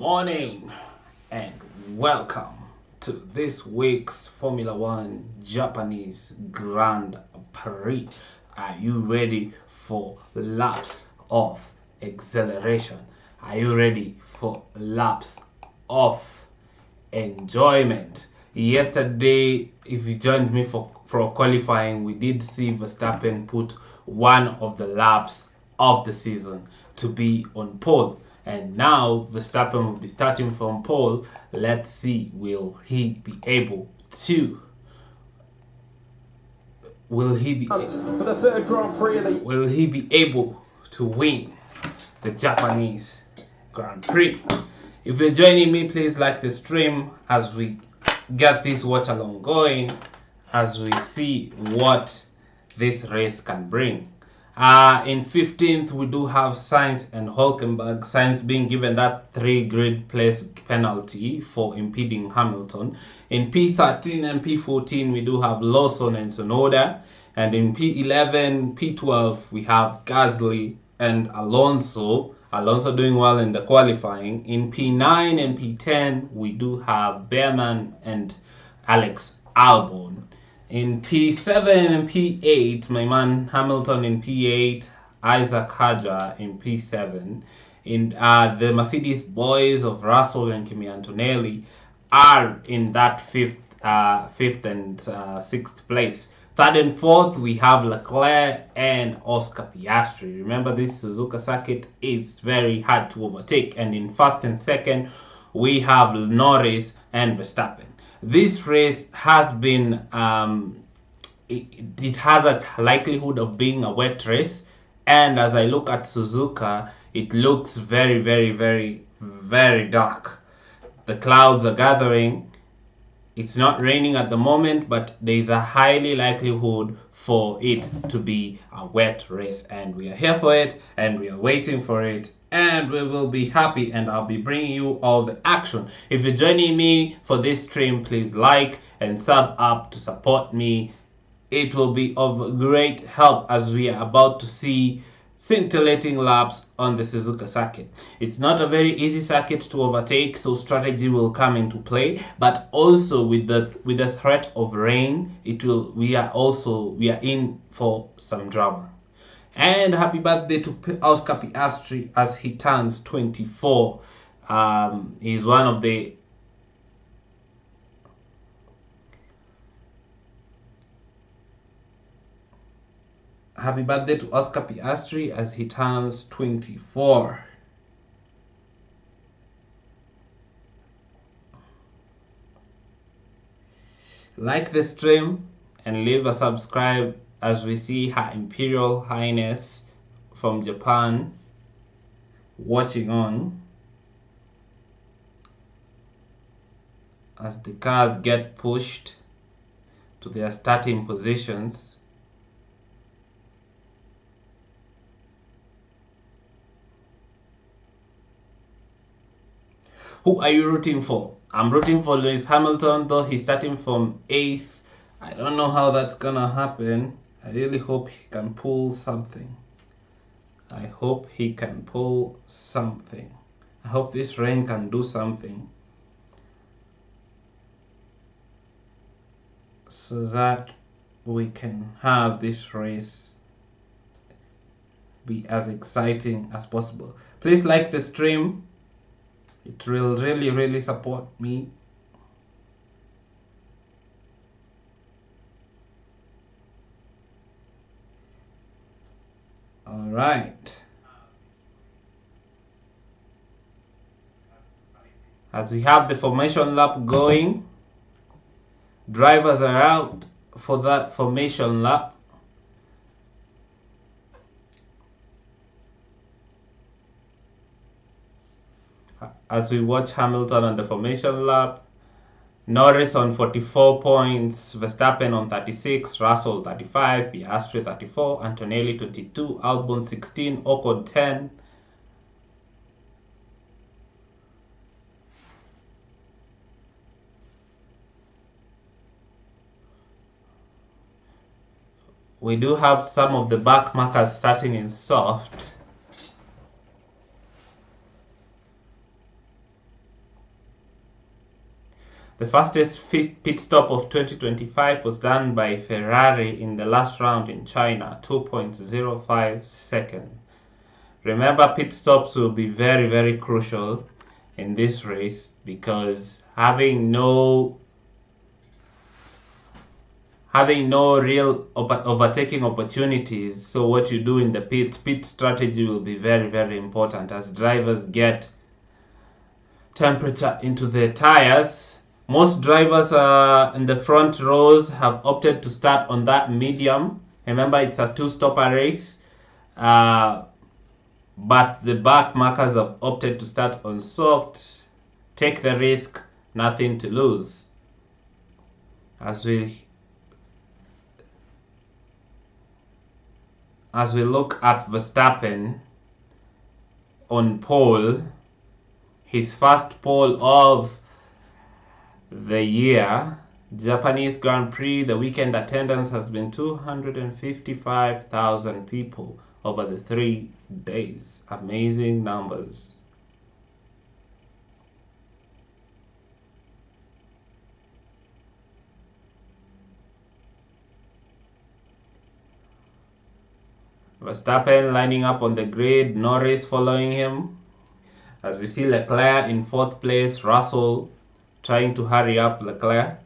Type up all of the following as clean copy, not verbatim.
morning and welcome to this week's Formula One Japanese Grand Prix. Are you ready for laps of acceleration? Are you ready for laps of enjoyment? Yesterday, if you joined me for qualifying, we did see Verstappen put one of the laps of the season to be on pole. And now Verstappen will be starting from pole. Let's see, will he be able to for the third Grand Prix of the will he be able to win the Japanese Grand Prix? If you're joining me, please like the stream as we get this watch along going, as we see what this race can bring. In 15th, we do have Sainz and Hülkenberg. Sainz being given that 3-grid place penalty for impeding Hamilton. In P13 and P14, we do have Lawson and Tsunoda. And in P11, P12, we have Gasly and Alonso. Alonso doing well in the qualifying. In P9 and P10, we do have Behrman and Alex Albon. In P7 and P8, my man Hamilton in P8, Isaac Hadjar in P7. In the Mercedes boys of Russell and Kimi Antonelli are in that fifth and sixth place. Third and fourth, we have Leclerc and Oscar Piastri. Remember, this Suzuka circuit is very hard to overtake. And in first and second, we have Norris and Verstappen. This race has been, it has a likelihood of being a wet race. And as I look at Suzuka, it looks very, very, very, very dark. The clouds are gathering. It's not raining at the moment, but there is a highly likelihood for it to be a wet race. And we are here for it, and we are waiting for it. And we will be happy, and I'll be bringing you all the action. If you're joining me for this stream, please like and sub up to support me. It will be of great help as we are about to see scintillating laps on the Suzuka circuit. It's not a very easy circuit to overtake, so strategy will come into play. But also with the threat of rain, we are in for some drama. And happy birthday to Oscar Piastri as he turns 24. He's one of the Happy birthday to Oscar Piastri as he turns 24. Like the stream and leave a subscribe as we see Her Imperial Highness from Japan watching on as the cars get pushed to their starting positions. Who are you rooting for? I'm rooting for Lewis Hamilton, though he's starting from 8th. I don't know how that's gonna happen. I really hope he can pull something. I hope he can pull something. I hope this rain can do something so that we can have this race be as exciting as possible. Please like the stream. It will really, really support me. All right. As we have the formation lap going, drivers are out for that formation lap. As we watch Hamilton on the formation lap, Norris on 44 points, Verstappen on 36, Russell 35, Piastri 34, Antonelli 22, Albon 16, Ocon 10. We do have some of the back markers starting in soft. The fastest pit stop of 2025 was done by Ferrari in the last round in China, 2.05 seconds. Remember, pit stops will be very, very crucial in this race because having no real overtaking opportunities, so what you do in the pit strategy will be very, very important as drivers get temperature into their tires. Most drivers in the front rows have opted to start on that medium. Remember, it's a two-stopper race, but the back markers have opted to start on soft. Take the risk, nothing to lose. As we look at Verstappen on pole, his first pole of the year, Japanese Grand Prix, the weekend attendance has been 255,000 people over the 3 days. Amazing numbers. Verstappen lining up on the grid, Norris following him. As we see Leclerc in 4th place, Russell trying to hurry up Leclerc.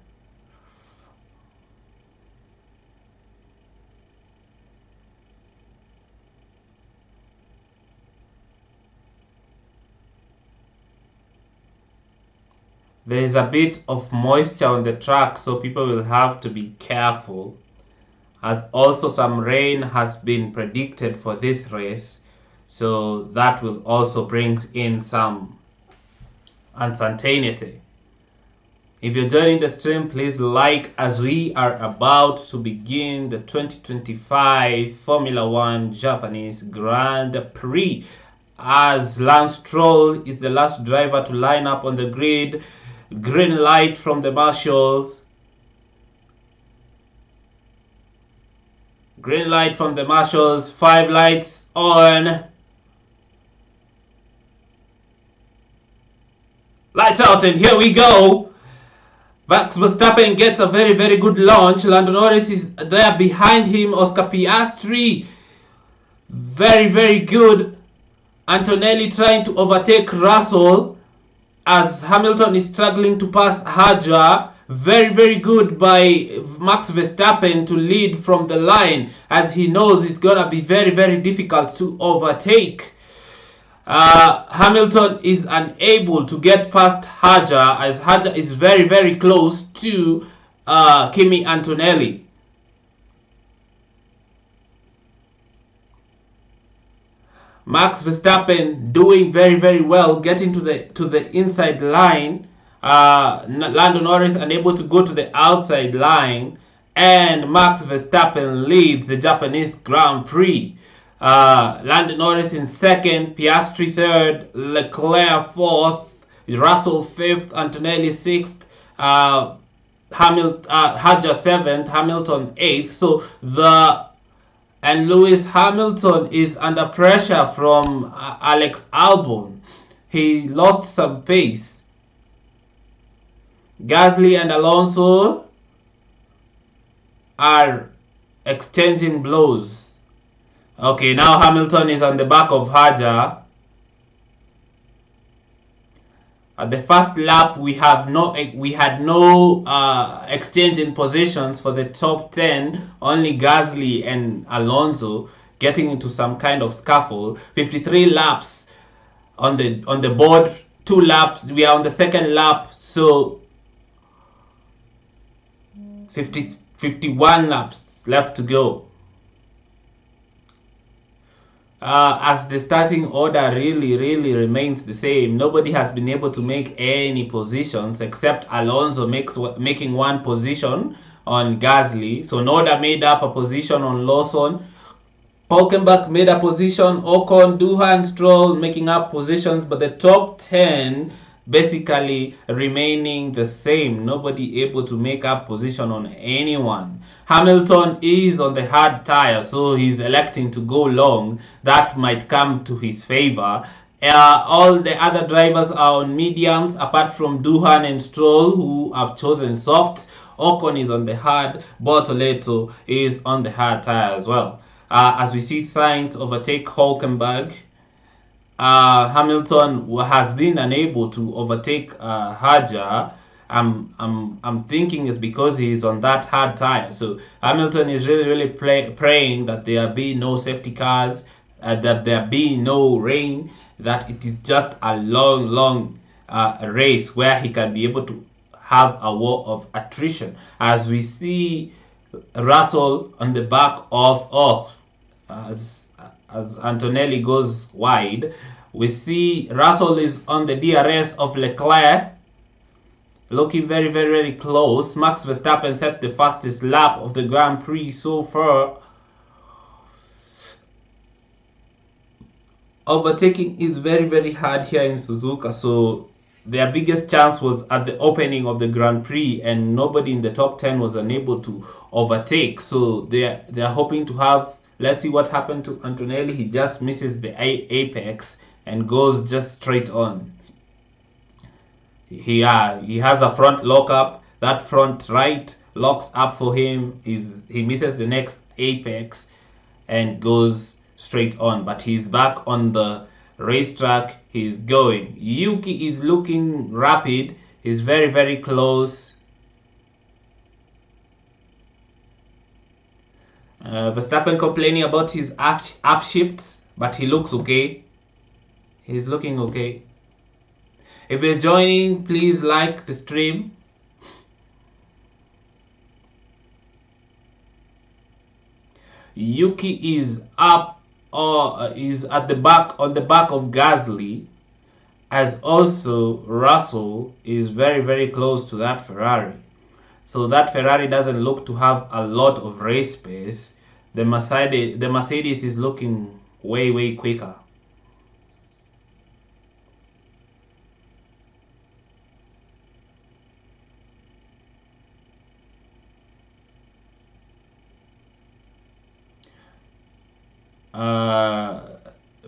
There is a bit of moisture on the track, so people will have to be careful, as also some rain has been predicted for this race, so that will also bring in some uncertainty. If you're joining the stream, please like, as we are about to begin the 2025 Formula 1 Japanese Grand Prix, as Lance Stroll is the last driver to line up on the grid. Green light from the marshals. Green light from the marshals. 5 lights on. Lights out, and here we go. Max Verstappen gets a very, very good launch. Lando Norris is there behind him. Oscar Piastri, very, very good. Antonelli trying to overtake Russell as Hamilton is struggling to pass Hajar. Very, very good by Max Verstappen to lead from the line, as he knows it's gonna be very, very difficult to overtake. Hamilton is unable to get past Hajar, as Hajar is very, very close to Kimi Antonelli. Max Verstappen doing very, very well, getting to the inside line. Lando Norris unable to go to the outside line, and Max Verstappen leads the Japanese Grand Prix. Lando Norris in 2nd, Piastri 3rd, Leclerc 4th, Russell 5th, Antonelli 6th, Hajar 7th, Hamilton 8th. So Lewis Hamilton is under pressure from Alex Albon. He lost some pace. Gasly and Alonso are exchanging blows. Okay, now Hamilton is on the back of Hajar. At the first lap, we had no exchange in positions for the top 10. Only Gasly and Alonso getting into some kind of scuffle. 53 laps on the board. 2 laps. We are on the 2nd lap, so 51 laps left to go. As the starting order really remains the same. Nobody has been able to make any positions except Alonso making 1 position on Gasly. So Noda made up a position on Lawson. Hulkenberg made a position. Ocon, Doohan, Stroll making up positions, but the top 10 basically remaining the same. Nobody able to make up position on anyone. Hamilton is on the hard tire, so he's electing to go long. That might come to his favor. All the other drivers are on mediums, apart from Duhan and Stroll, who have chosen softs. Ocon is on the hard. Bortoleto is on the hard tire as well. As we see signs overtake Hulkenberg, Hamilton has been unable to overtake Hajar. I'm thinking it's because he's on that hard tire. So Hamilton is really praying that there be no safety cars, that there be no rain, that it is just a long race where he can be able to have a war of attrition. As we see Russell on the back of as Antonelli goes wide, we see Russell is on the DRS of Leclerc, looking very close. Max Verstappen set the fastest lap of the Grand Prix so far. Overtaking is very hard here in Suzuka, so their biggest chance was at the opening of the Grand Prix, and nobody in the top 10 was unable to overtake. So they're hoping to have. Let's see what happened to Antonelli. He just misses the apex and goes just straight on. He has a front lockup. That front right locks up for him. He misses the next apex and goes straight on. But he's back on the racetrack. He's going. Yuki is looking rapid. He's very close. Verstappen complaining about his upshifts, but he looks okay. He's looking okay. If you're joining, please like the stream. Yuki is up, or is at the back, on the back of Gasly, as also Russell is very close to that Ferrari. So that Ferrari doesn't look to have a lot of race pace. The Mercedes is looking way quicker.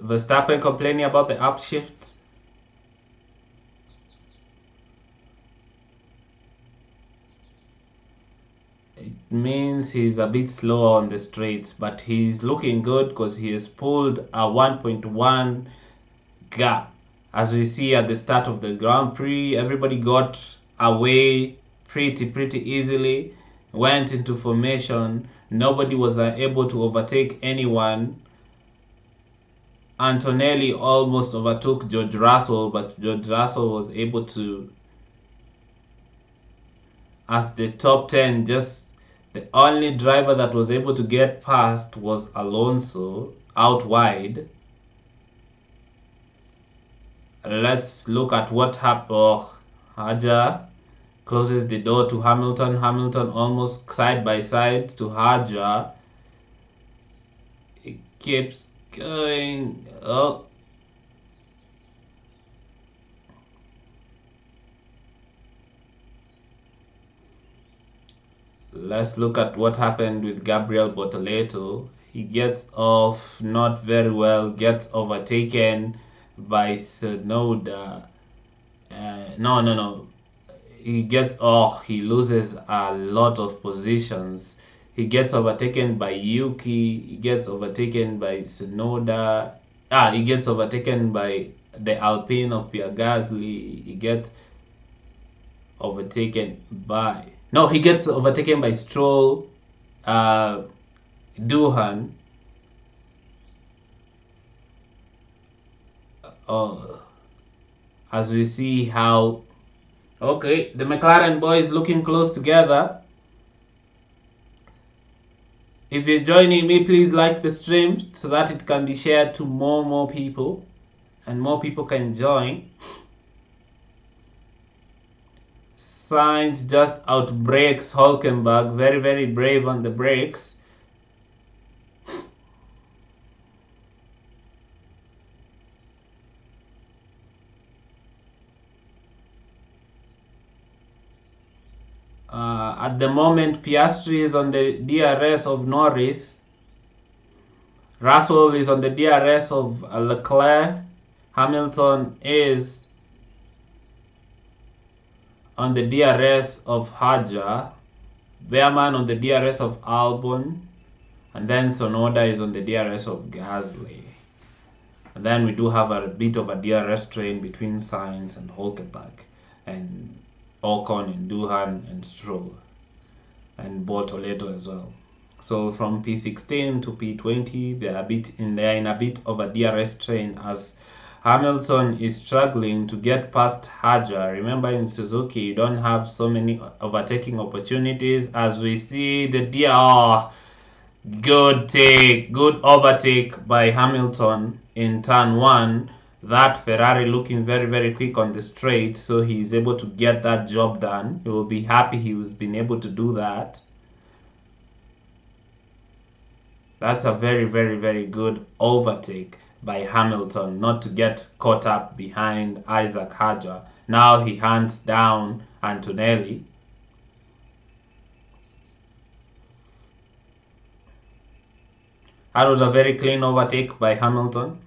Verstappen complaining about the upshifts. It means he's a bit slower on the straights, but he's looking good because he has pulled a 1.1 gap. As we see at the start of the Grand Prix, everybody got away pretty easily, went into formation. Nobody was able to overtake anyone. Antonelli almost overtook George Russell, but George Russell was able to, as the top 10, just the only driver that was able to get past was Alonso out wide. Let's look at what happened. Oh, Hajar closes the door to Hamilton. Hamilton almost side by side to Hajar. It keeps going. Oh, let's look at what happened with Gabriel Bortoleto. He gets off not very well, gets overtaken by Tsunoda. No. He gets off. He loses a lot of positions. He gets overtaken by Yuki. He gets overtaken by Tsunoda. He gets overtaken by the Alpine of Pierre Gasly. He gets overtaken by... No, he gets overtaken by Stroll, Duhan. As we see how... Okay, the McLaren boys looking close together. If you're joining me, please like the stream so that it can be shared to more people, and more people can join. Sainz just outbrakes Hulkenberg, very brave on the brakes. At the moment, Piastri is on the DRS of Norris. Russell is on the DRS of Leclerc. Hamilton is on the DRS of Hajar, Behrman on the DRS of Albon, and then Sonoda is on the DRS of Gasly. And then we do have a bit of a DRS train between Sainz and Hulkenberg, and Ocon and Duhan and Stroll, and Bortoleto as well. So from P16 to P20, they're in a bit of a DRS train as Hamilton is struggling to get past Hajar. Remember, in Suzuki, you don't have so many overtaking opportunities. As we see the good overtake by Hamilton in turn 1. That Ferrari looking very, very quick on the straight, so he's able to get that job done. He will be happy he was been able to do that. That's a very, very, very good overtake by Hamilton, not to get caught up behind Isaac Hajar. Now he hunts down Antonelli. That was a very clean overtake by Hamilton.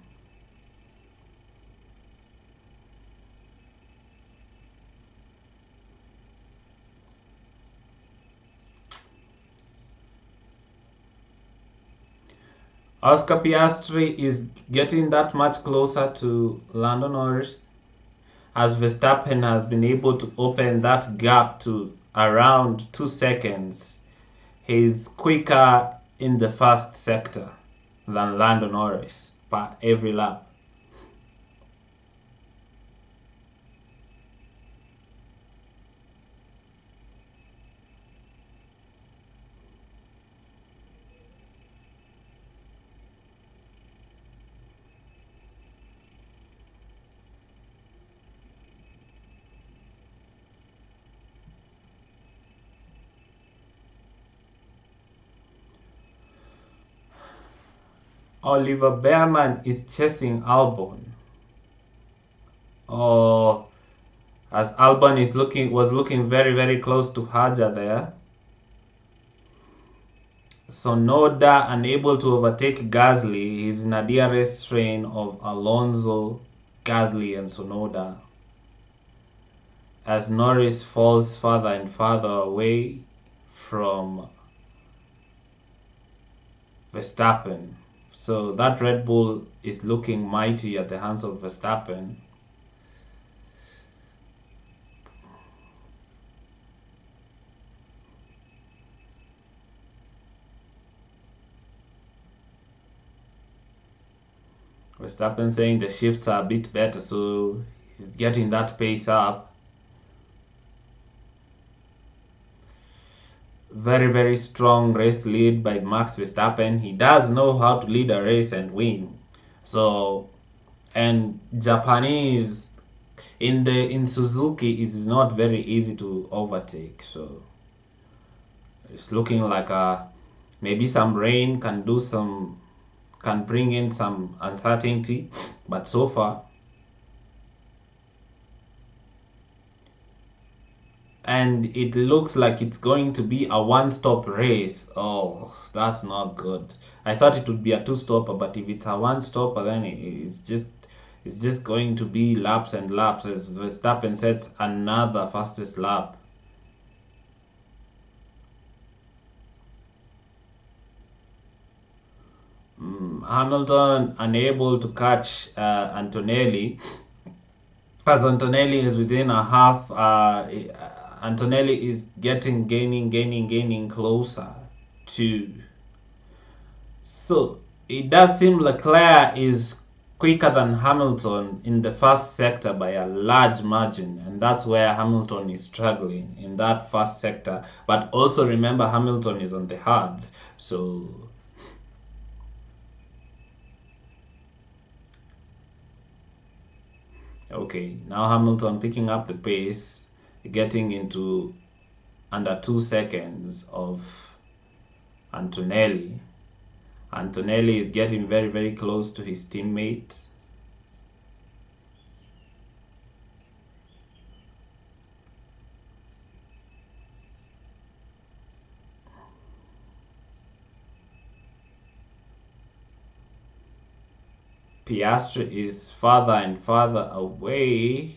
Oscar Piastri is getting that much closer to Lando Norris, as Verstappen has been able to open that gap to around 2 seconds. He's quicker in the first sector than Lando Norris per every lap. Oliver Behrman is chasing Albon. Oh, as Albon was looking very, very close to Hajar there. Sonoda unable to overtake Gasly. He's in a DRS train of Alonso, Gasly, and Sonoda, as Norris falls further and further away from Verstappen. So that Red Bull is looking mighty at the hands of Verstappen. Verstappen saying the shifts are a bit better, so he's getting that pace up. Very, very strong race lead by Max Verstappen. He does know how to lead a race and win. So, and Japanese in Suzuki, it is not very easy to overtake. So it's looking like maybe some rain can bring in some uncertainty, but so far. And it looks like it's going to be a one-stop race. Oh, that's not good. I thought it would be a two-stopper, but if it's a one-stopper, then it's just going to be laps and laps as Verstappen sets another fastest lap. Hamilton unable to catch Antonelli, as Antonelli is within a half. Antonelli is gaining closer to. So it does seem Leclerc is quicker than Hamilton in the first sector by a large margin, and that's where Hamilton is struggling in that first sector. But also remember, Hamilton is on the hards, so okay, now Hamilton picking up the pace, getting into under 2 seconds of Antonelli. Antonelli is getting very, very close to his teammate. Piastri is farther and farther away,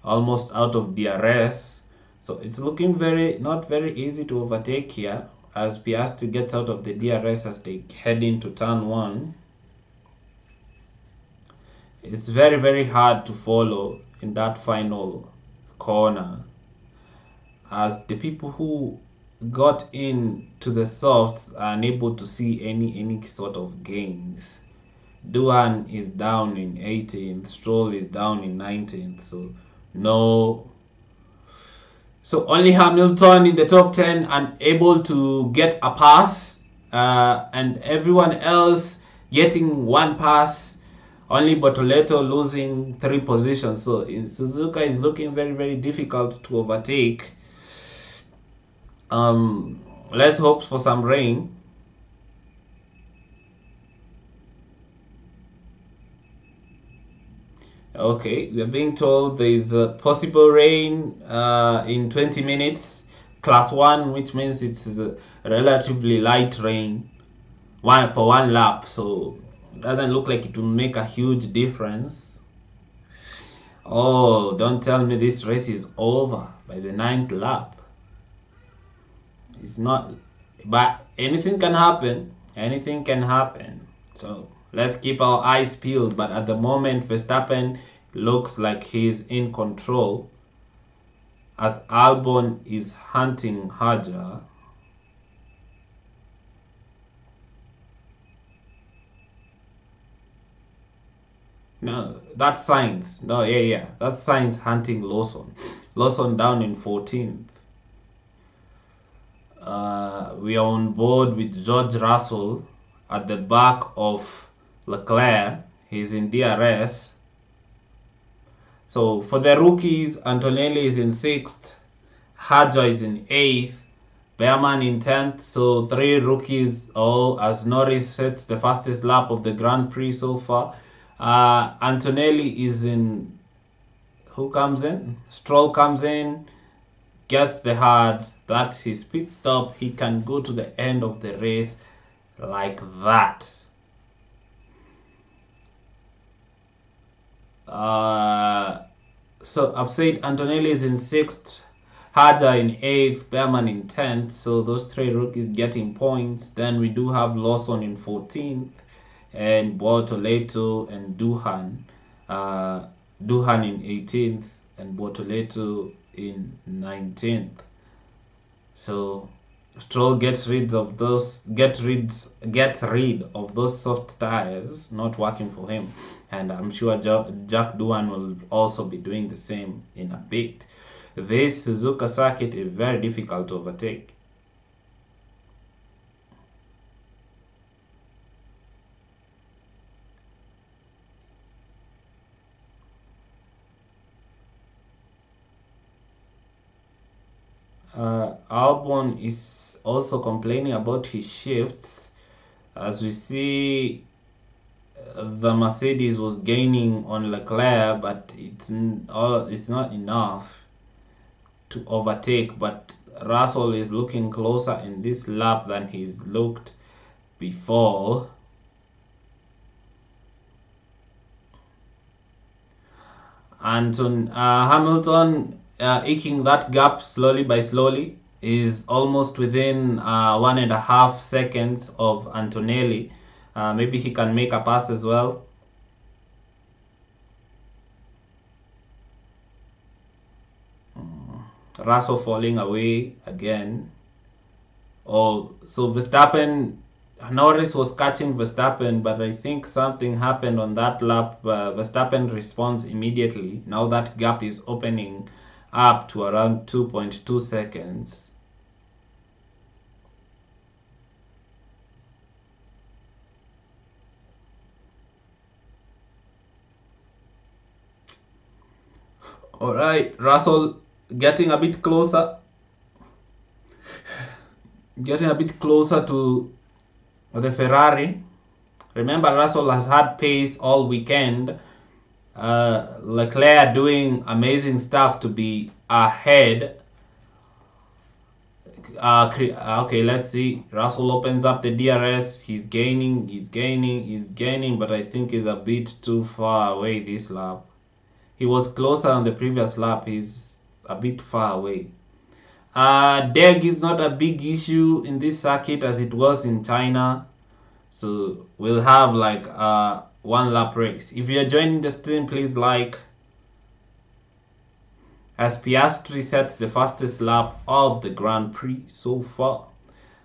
almost out of DRS. So it's looking not very easy to overtake here as Piastri gets out of the DRS as they head into turn 1. It's very hard to follow in that final corner as the people who got into the softs are unable to see any sort of gains. Duhan is down in 18th, Stroll is down in 19th, so no. So only Hamilton in the top 10 and able to get a pass, and everyone else getting one pass, only Bortoleto losing 3 positions. So Suzuka is looking very difficult to overtake. Let's hope for some rain. Okay, we are being told there is a possible rain in 20 minutes, class 1, which means it's a relatively light rain for one lap, so it doesn't look like it will make a huge difference. Oh, don't tell me this race is over by the 9th lap. It's not, but anything can happen. Anything can happen. So let's keep our eyes peeled. But at the moment, Verstappen looks like he's in control as Albon is hunting Hajar. No, that's Sainz. No, yeah. That's Sainz hunting Lawson. Lawson down in 14th. We are on board with George Russell at the back of Leclerc. He's in DRS. So for the rookies, Antonelli is in 6th, Hajar is in 8th, Behrman in 10th. So 3 rookies, all as Norris sets the fastest lap of the Grand Prix so far. Antonelli is in, who comes in? Stroll comes in, gets the hards, that's his pit stop. He can go to the end of the race like that. So I've said Antonelli is in 6th, Hajar in 8th, Behrman in 10th. So those 3 rookies getting points. Then we do have Lawson in 14th and Bortoleto and Duhan. Duhan in 18th and Bortoleto in 19th. So Stroll gets rid of those soft tires not working for him, and I'm sure Jack Duhan will also be doing the same in a bit. This Suzuka circuit is very difficult to overtake. Albon is also complaining about his shifts, as we see the Mercedes was gaining on Leclerc, but it's not enough to overtake. But Russell is looking closer in this lap than he's looked before. And Hamilton eking that gap slowly by slowly, is almost within 1.5 seconds of Antonelli. Maybe he can make a pass as well. Russell falling away again. Oh, so Verstappen, Norris was catching Verstappen, but I think something happened on that lap. Verstappen responds immediately. Now that gap is opening up to around 2.2 seconds. All right, Russell getting a bit closer. Getting a bit closer to the Ferrari. Remember, Russell has had pace all weekend. Leclerc doing amazing stuff to be ahead. Okay, let's see. Russell opens up the DRS. He's gaining, but I think he's a bit too far away this lap. He was closer on the previous lap. He's a bit far away. Deg is not a big issue in this circuit as it was in China. So we'll have like a one lap race. If you're joining the stream, please like. As Piastri sets the fastest lap of the Grand Prix so far.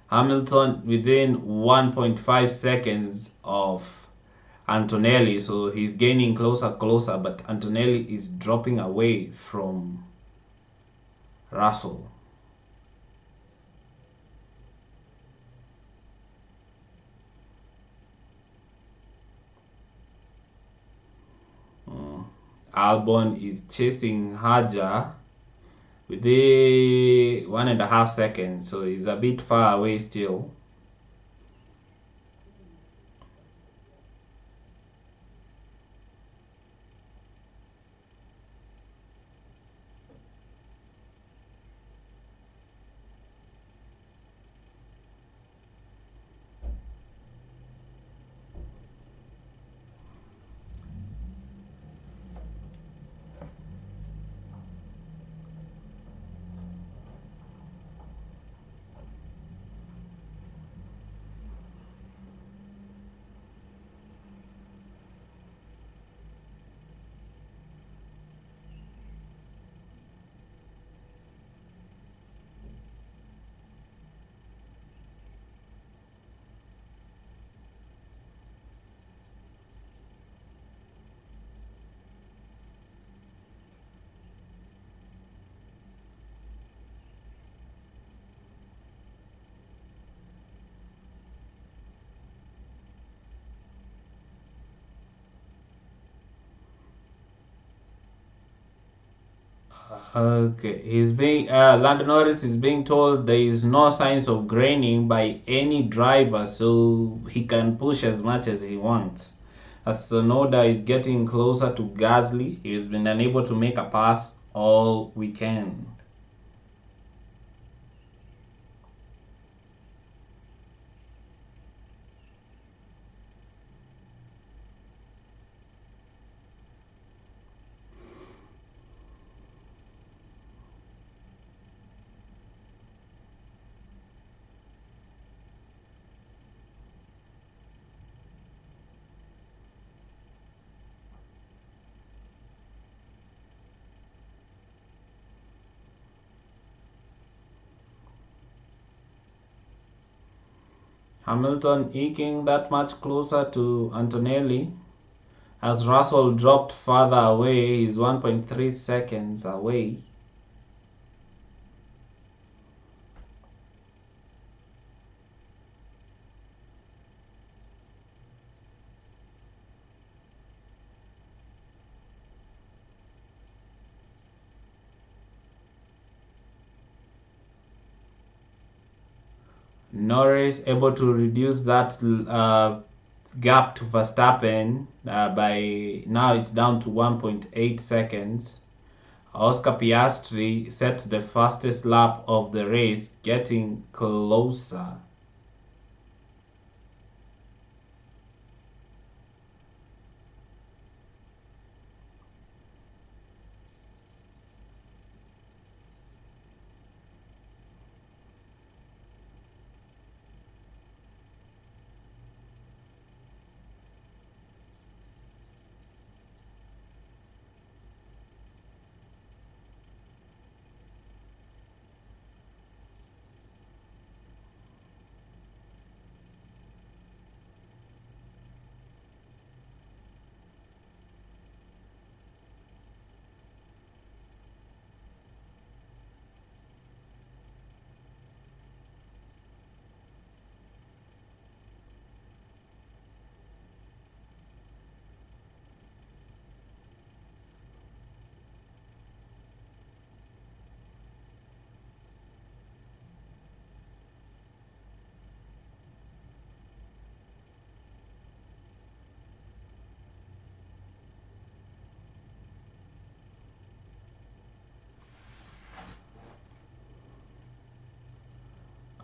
Hamilton within 1.5 seconds of Antonelli, so he's gaining closer, but Antonelli is dropping away from Russell. Albon is chasing Haja with the 1.5 seconds, so he's a bit far away still. Okay, he's being Lando Norris is being told there is no signs of graining by any driver, so he can push as much as he wants. As Sonoda is getting closer to Gasly, he has been unable to make a pass all weekend. Hamilton eking that much closer to Antonelli as Russell dropped further away. He's 1.3 seconds away. Norris able to reduce that gap to Verstappen by now it's down to 1.8 seconds. Oscar Piastri sets the fastest lap of the race, getting closer.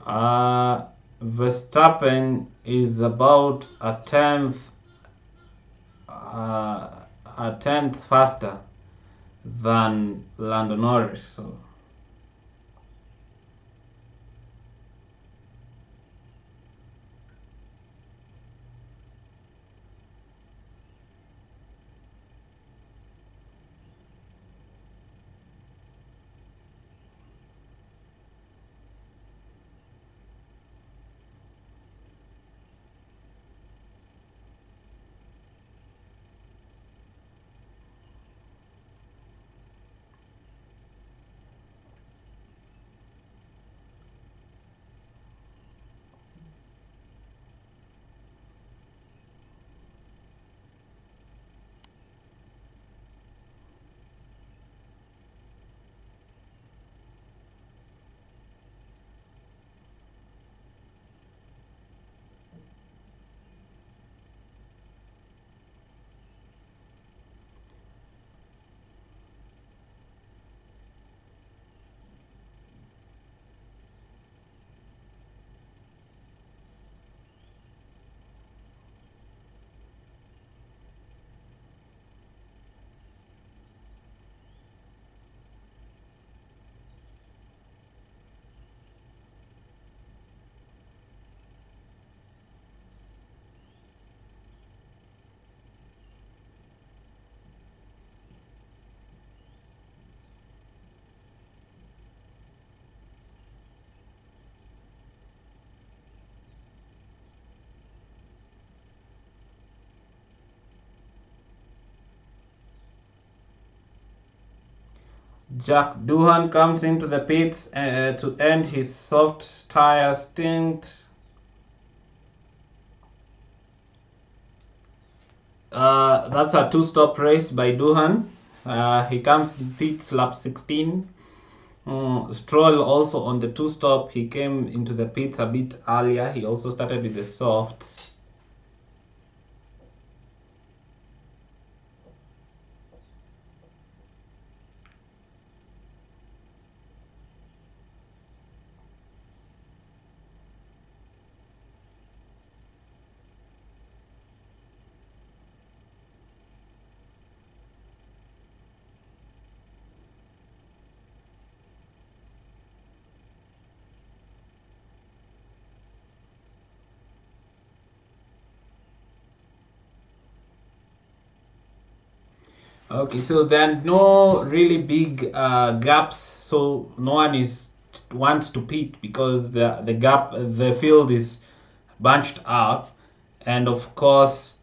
Verstappen is about a tenth faster than Lando Norris. So Jack Doohan comes into the pits to end his soft tire stint. That's a two-stop race by Doohan. He comes in pits lap 16. Stroll also on the two-stop. He came into the pits a bit earlier. He also started with the softs. Okay, so there are no really big gaps, so no one wants to pit because the field is bunched up, and of course,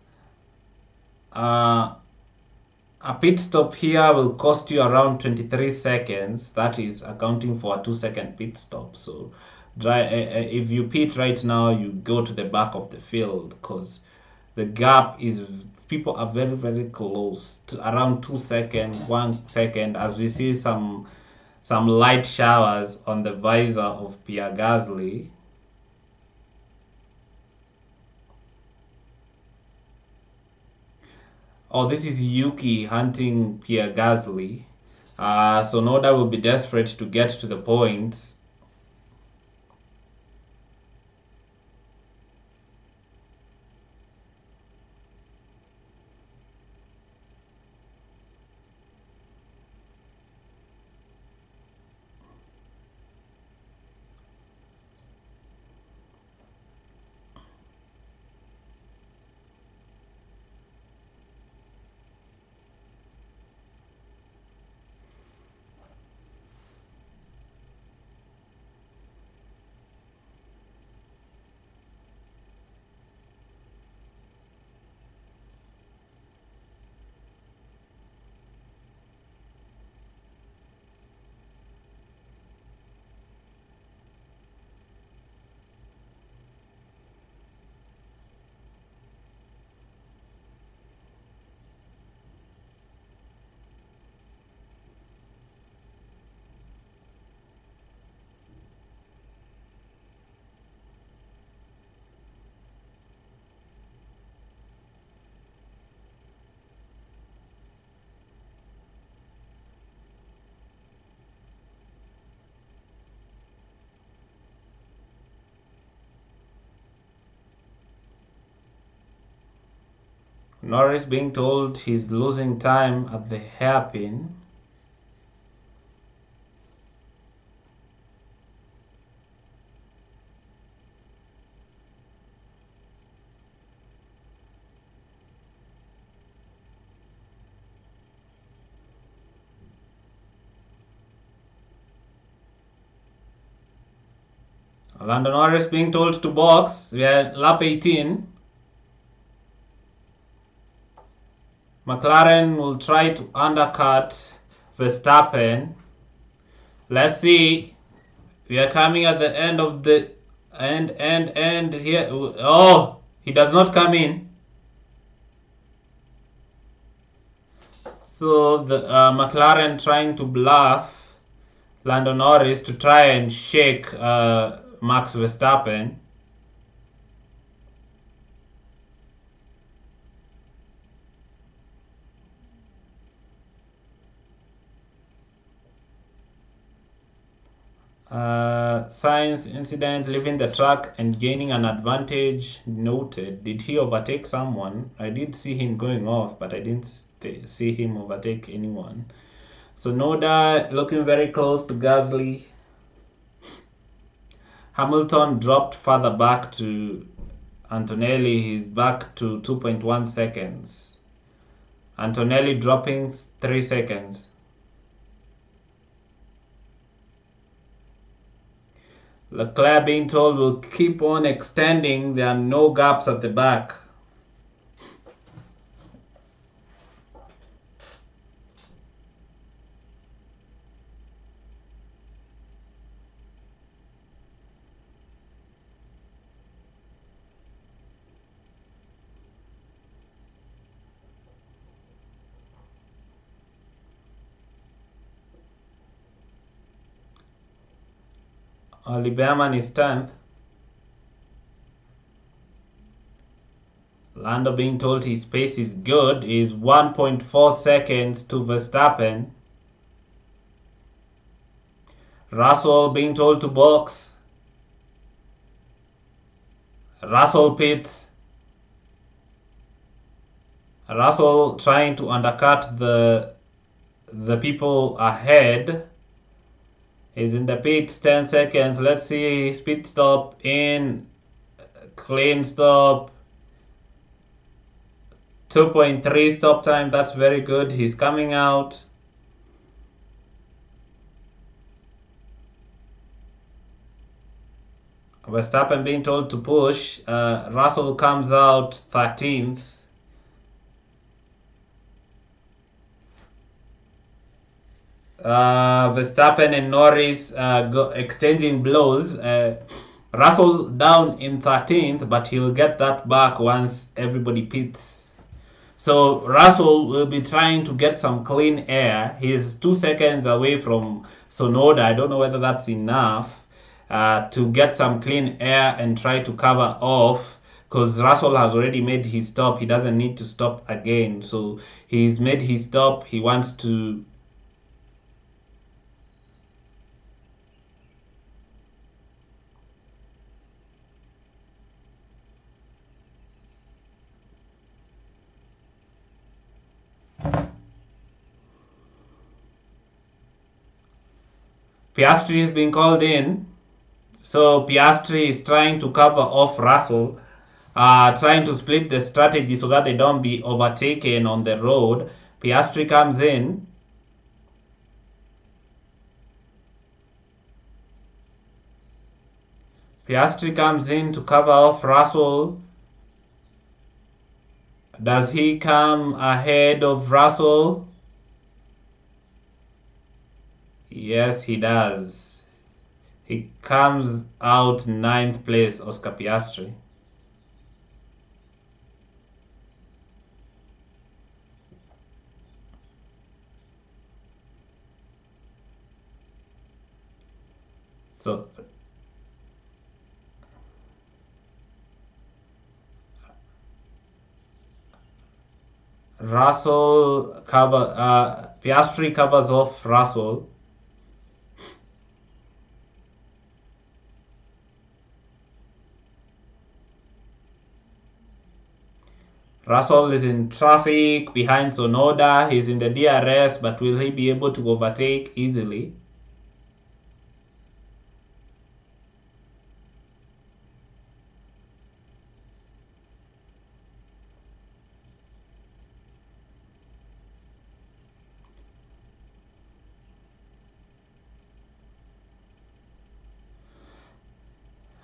a pit stop here will cost you around 23 seconds. That is accounting for a 2-second pit stop. So, if you pit right now, you go to the back of the field because the gap is people are very very close to around 2 seconds, 1 second, as we see some light showers on the visor of Pierre Gasly. Oh, this is Yuki hunting Pierre Gasly. So Noda will be desperate to get to the points. Norris being told he's losing time at the hairpin. Lando Norris being told to box. We are at lap 18. McLaren will try to undercut Verstappen. Let's see. We are coming at the end of the end here. Oh, he does not come in. So the McLaren trying to bluff Lando Norris to try and shake Max Verstappen. Sainz incident, leaving the track and gaining an advantage noted. Did he overtake someone? I did see him going off, but I didn't see him overtake anyone. So Noda looking very close to Gasly. Hamilton dropped further back to Antonelli. He's back to 2.1 seconds. Antonelli dropping 3 seconds. Leclerc being told will keep on extending. There are no gaps at the back. Oli Behrman is 10th. Lando being told his pace is good, is 1.4 seconds to Verstappen. Russell being told to box. Russell pits. Russell trying to undercut the people ahead. He's in the pits, 10 seconds. Let's see his pit stop in. Clean stop. 2.3 stop time. That's very good. He's coming out. Verstappen being told to push. Russell comes out 13th. Verstappen and Norris exchanging blows. Russell down in 13th, but he'll get that back once everybody pits. So Russell will be trying to get some clean air. He's 2 seconds away from Sonoda. I don't know whether that's enough to get some clean air and try to cover off, because Russell has already made his stop. He doesn't need to stop again. So he's made his stop. He wants to Piastri is being called in. So Piastri is trying to cover off Russell, trying to split the strategy so that they don't be overtaken on the road. Piastri comes in. Piastri comes in to cover off Russell. Does he come ahead of Russell? Yes, he does. He comes out 9th place, Oscar Piastri. So Piastri covers off Russell. Russell is in traffic behind Sonoda. He's in the DRS, but will he be able to overtake easily?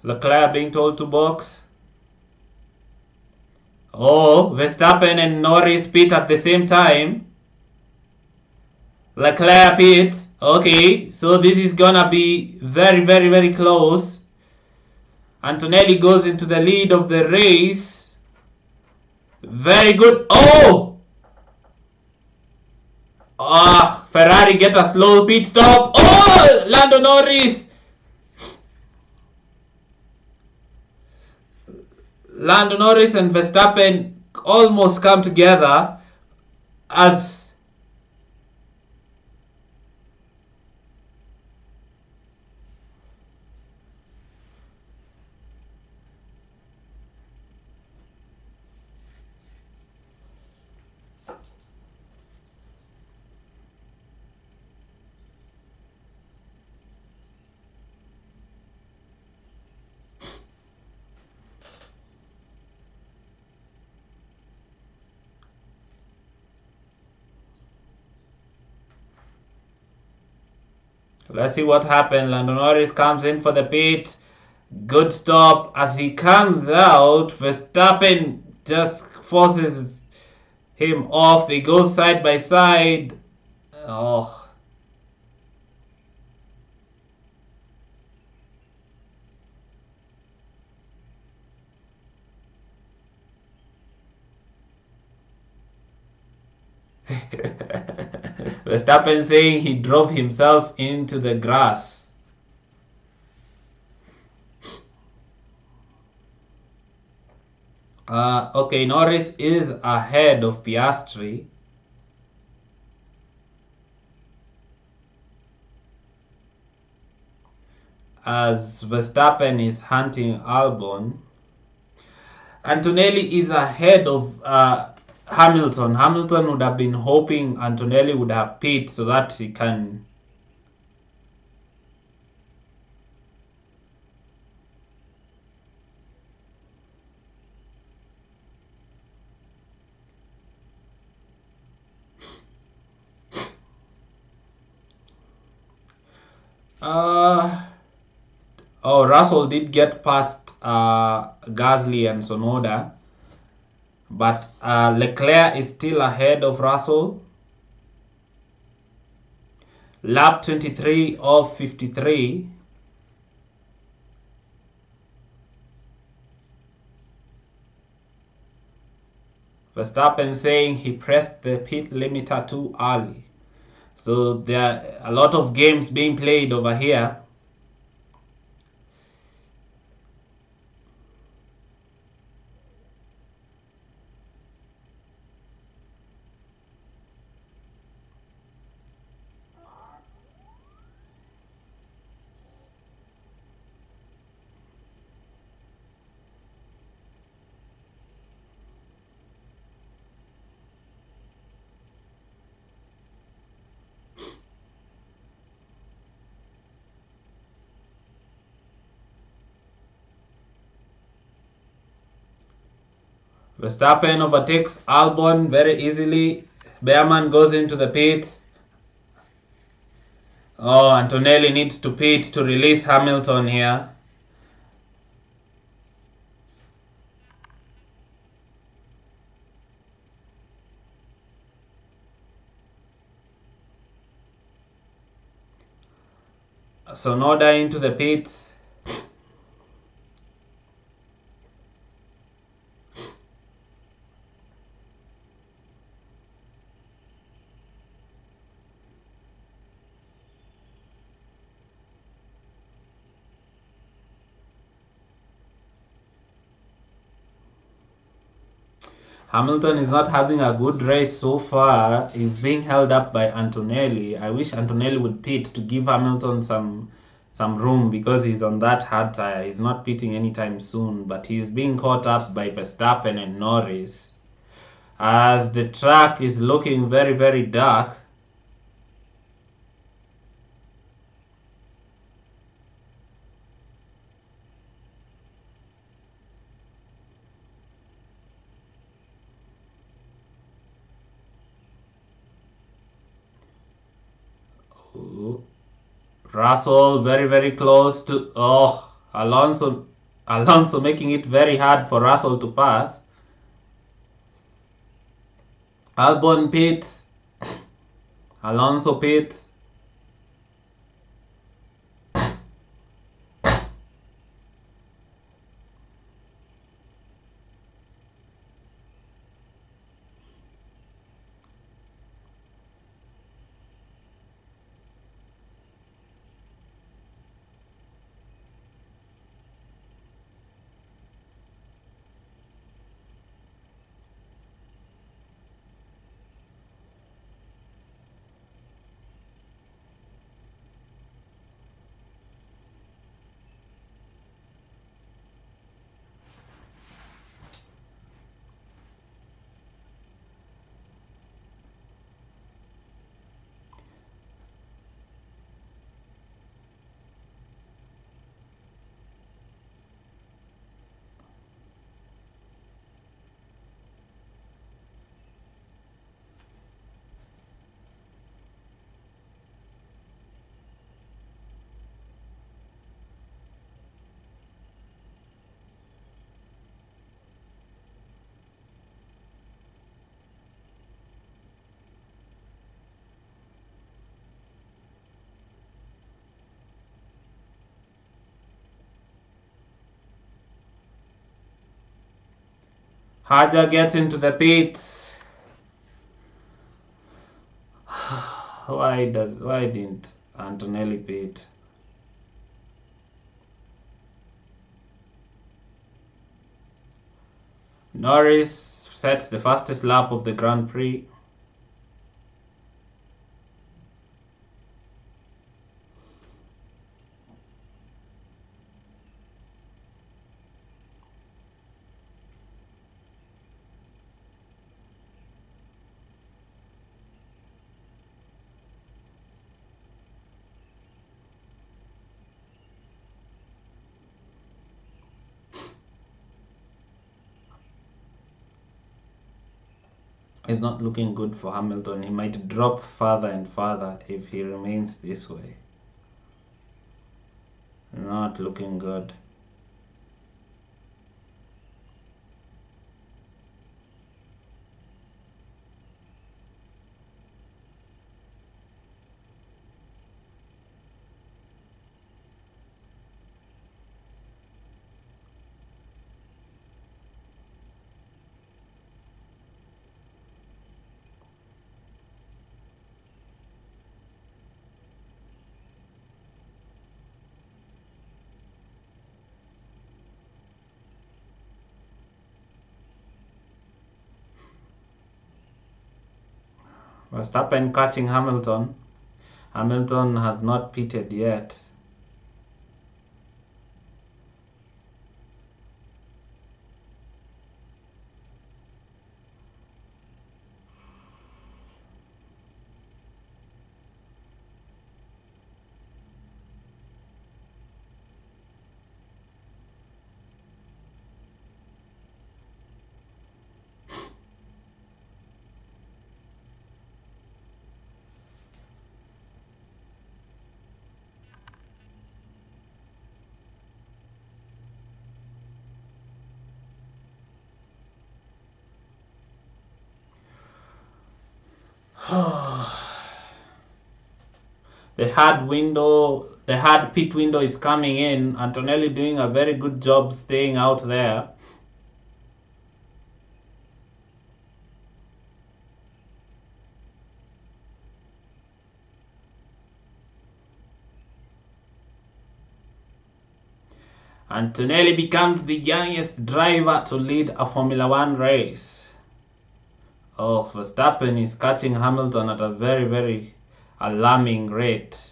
Leclerc being told to box. Oh, Verstappen and Norris pit at the same time. Leclerc pit. Okay, so this is gonna be very, very, very close. Antonelli goes into the lead of the race. Very good. Oh! Ferrari get a slow pit stop. Oh! Lando Norris. Lando Norris and Verstappen almost come together as let's see what happened. Lando Norris comes in for the pit. Good stop. As he comes out, Verstappen just forces him off. They go side by side. Oh. Verstappen saying he drove himself into the grass. Okay, Norris is ahead of Piastri. As Verstappen is hunting Albon. Antonelli is ahead of Hamilton. Hamilton would have been hoping Antonelli would have pit so that he can Russell did get past Gasly and Sonoda, but Leclerc is still ahead of Russell. Lap 23 of 53. Verstappen saying he pressed the pit limiter too early. So there are a lot of games being played over here. Verstappen overtakes Albon very easily. Behrman goes into the pits. Oh, Antonelli needs to pit to release Hamilton here. Sonoda into the pits. Hamilton is not having a good race so far. He's being held up by Antonelli. I wish Antonelli would pit to give Hamilton some room because he's on that hard tire. He's not pitting anytime soon, but he's being caught up by Verstappen and Norris. as the track is looking very, very dark. Ooh. Russell very, very close to Alonso making it very hard for Russell to pass. Albon pits. Alonso pits. Haja gets into the pits. Why didn't Antonelli pit? Norris sets the fastest lap of the Grand Prix. It's not looking good for Hamilton. He might drop further and further if he remains this way. Not looking good. Verstappen catching Hamilton. Hamilton has not pitted yet. The hard pit window is coming in. Antonelli doing a very good job staying out there. Antonelli becomes the youngest driver to lead a Formula One race. Oh, Verstappen is catching Hamilton at a very, very alarming rate.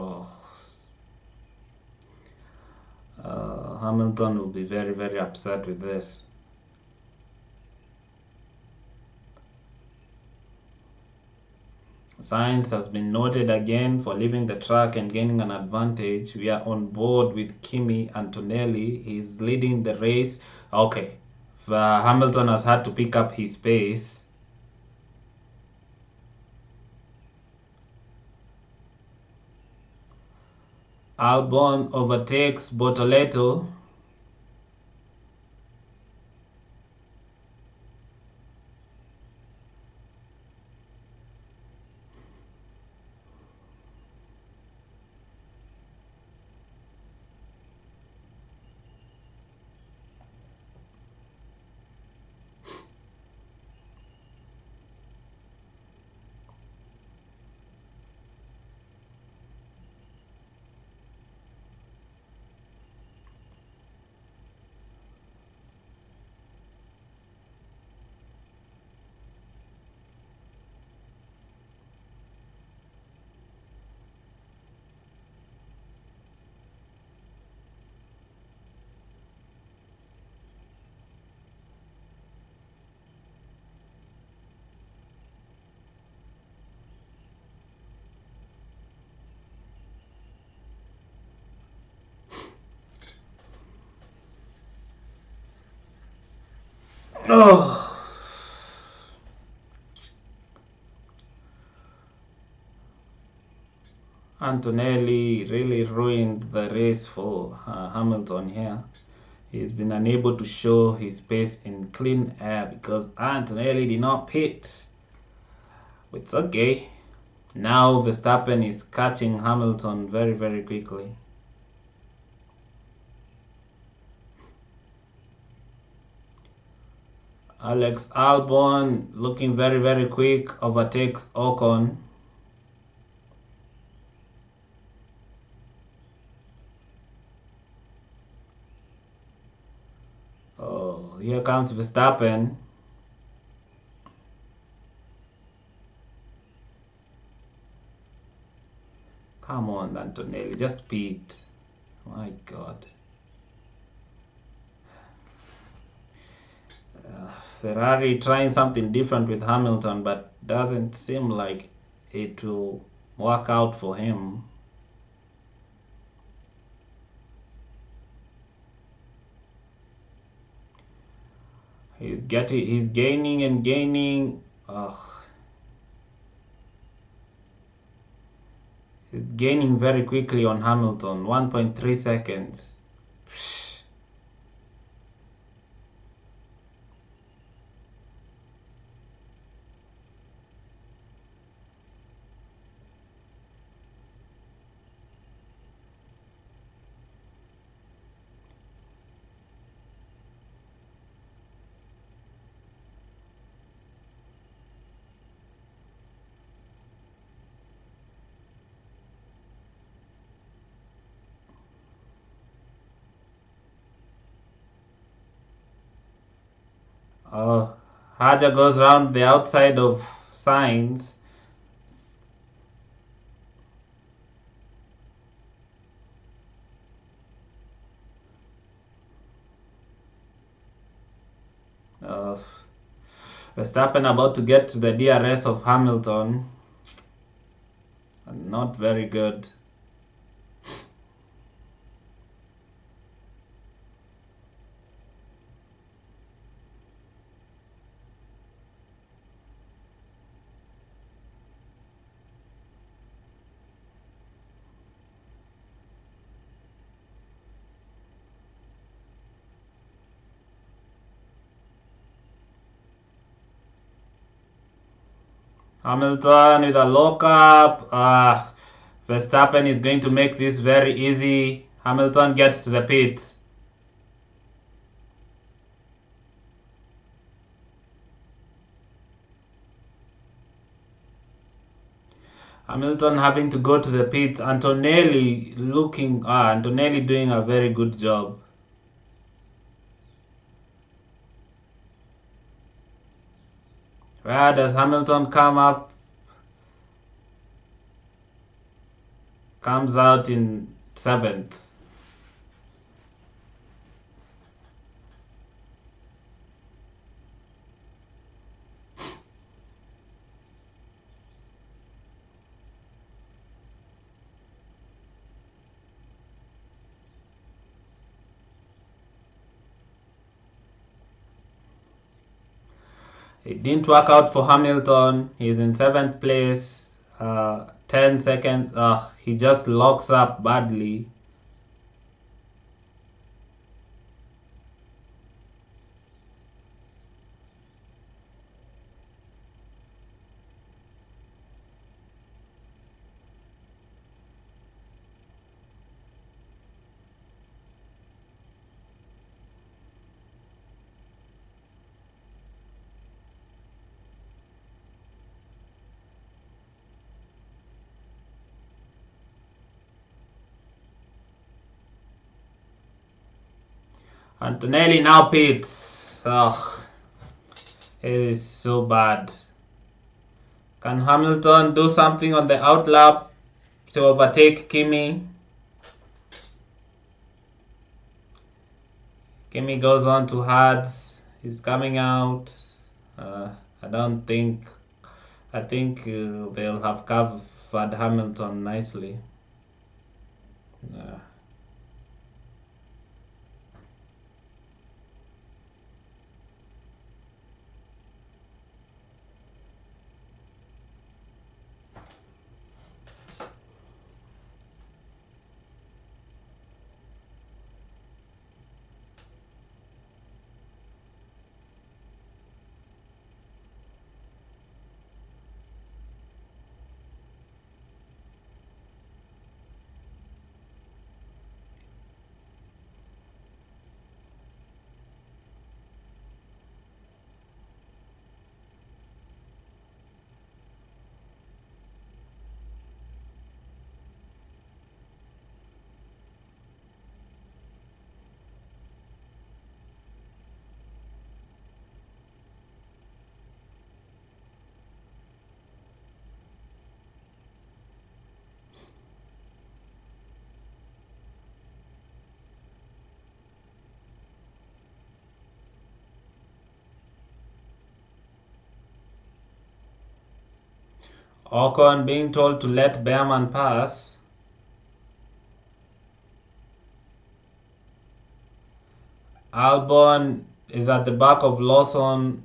Oh, Hamilton will be very, very upset with this. Sainz has been noted again for leaving the track and gaining an advantage. We are on board with Kimi Antonelli. He's leading the race. Okay, Hamilton has had to pick up his pace. Albon overtakes Bortoleto. Oh. Antonelli really ruined the race for Hamilton here. He's been unable to show his pace in clean air because Antonelli did not pit. It's okay. Now Verstappen is catching Hamilton very, very quickly. Alex Albon, looking very, very quick, overtakes Ocon. Oh, here comes Verstappen. Come on, Antonelli, just pit. My God. Ferrari trying something different with Hamilton, but doesn't seem like it will work out for him. He's gaining and gaining. Ugh. He's gaining very quickly on Hamilton, 1.3 seconds. Oh, Haja goes around the outside of Sainz. Verstappen about to get to the DRS of Hamilton. Not very good. Hamilton with a lock-up. Verstappen is going to make this very easy. Hamilton gets to the pits. Hamilton having to go to the pits. Antonelli Antonelli doing a very good job. Where does Hamilton come up? comes out in 7th. It didn't work out for Hamilton. He's in 7th place. 10 seconds. He just locks up badly. Antonelli now pits. It is so bad. Can Hamilton do something on the outlap to overtake Kimi? Kimi goes on to hards. He's coming out. I don't think. I think they'll have covered Hamilton nicely. Ocon being told to let Behrman pass. Albon is at the back of Lawson.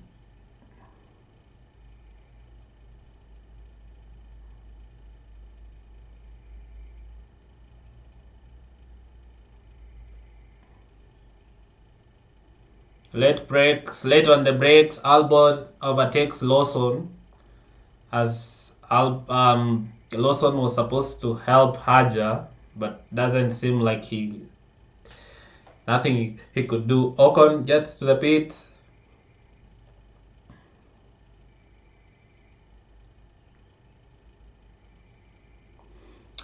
Late on the brakes. Albon overtakes Lawson as Lawson was supposed to help Haja, but doesn't seem like nothing he could do. Ocon gets to the pits.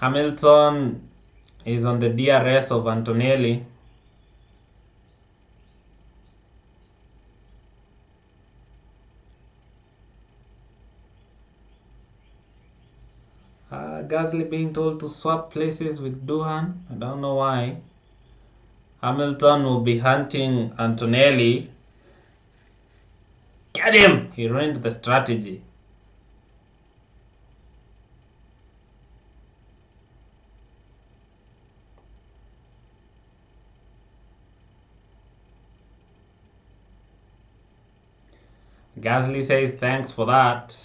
Hamilton is on the DRS of Antonelli. Gasly being told to swap places with Duhan. I don't know why. Hamilton will be hunting Antonelli. Get him! He ruined the strategy. Gasly says thanks for that.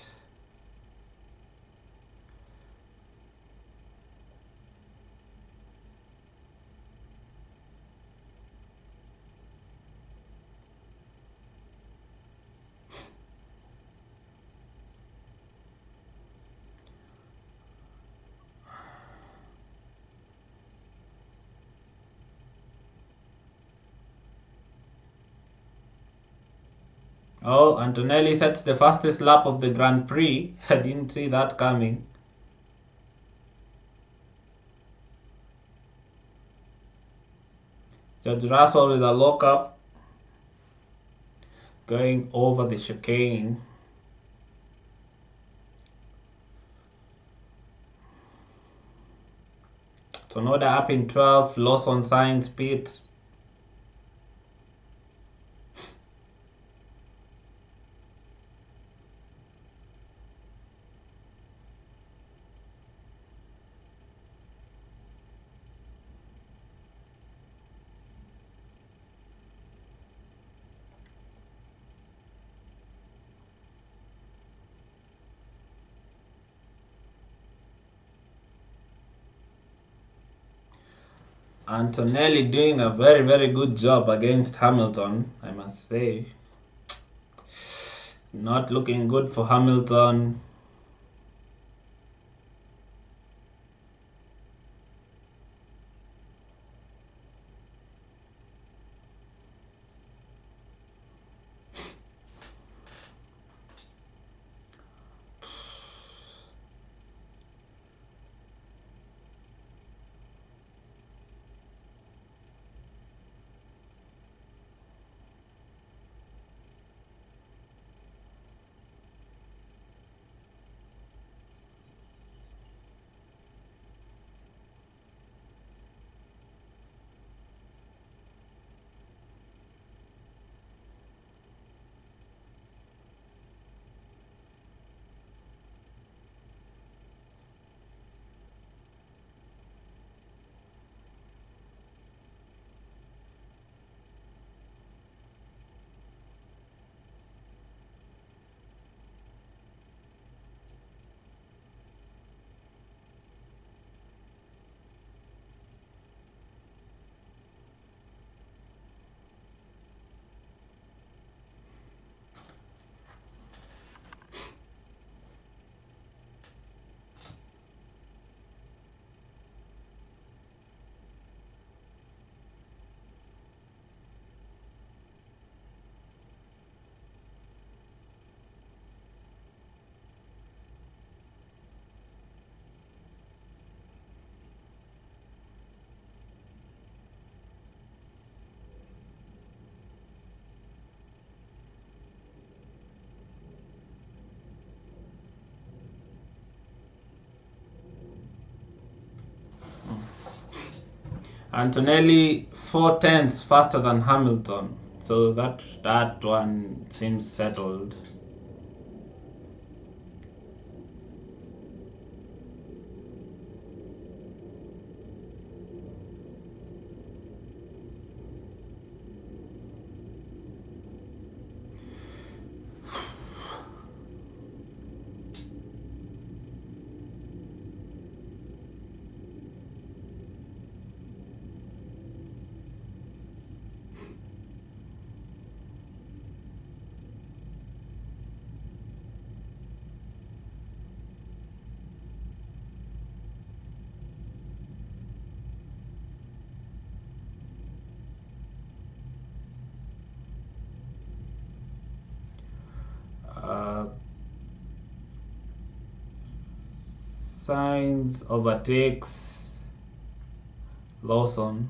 Oh, Antonelli sets the fastest lap of the Grand Prix. I didn't see that coming. George Russell with a lockup. Going over the chicane. Tsunoda up in 12th, Lawson Sainz pits. Antonelli doing a very, very good job against Hamilton, I must say. Not looking good for Hamilton. Antonelli 4/10ths faster than Hamilton, so that one seems settled. Sainz overtakes Lawson.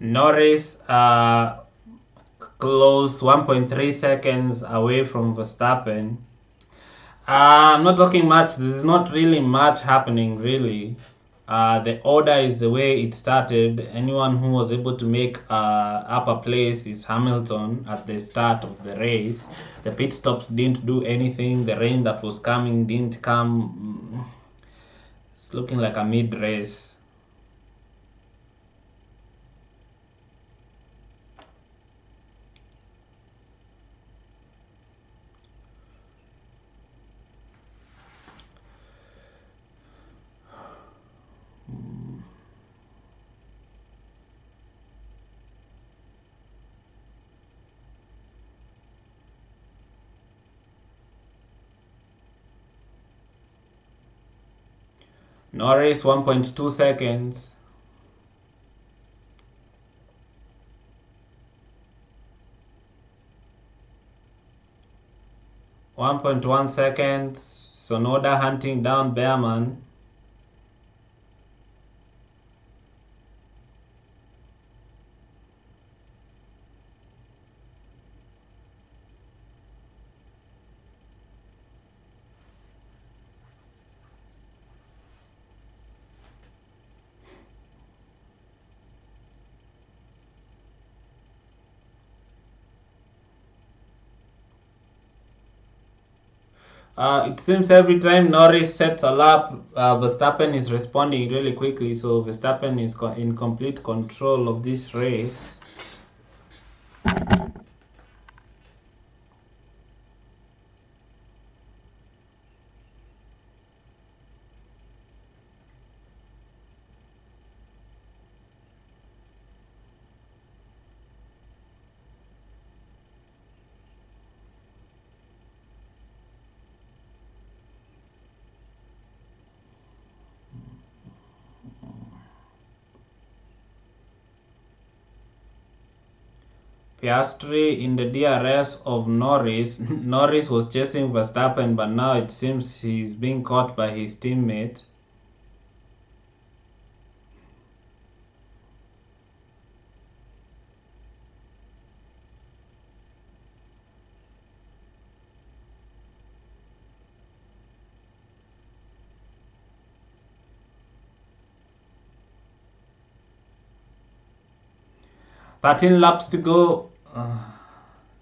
Norris close 1.3 seconds away from Verstappen. I'm not talking much. This is not really much happening, really. The order is the way it started. Anyone who was able to make upper place is Hamilton at the start of the race. The pit stops didn't do anything. The rain that was coming didn't come. It's looking like a mid-race. Norris 1.2 seconds. 1.1 seconds. Sonoda hunting down Behrman. It seems every time Norris sets a lap, Verstappen is responding really quickly, so Verstappen is in complete control of this race. Piastri in the DRS of Norris. Norris was chasing Verstappen, but now it seems he's being caught by his teammate. "13 laps to go."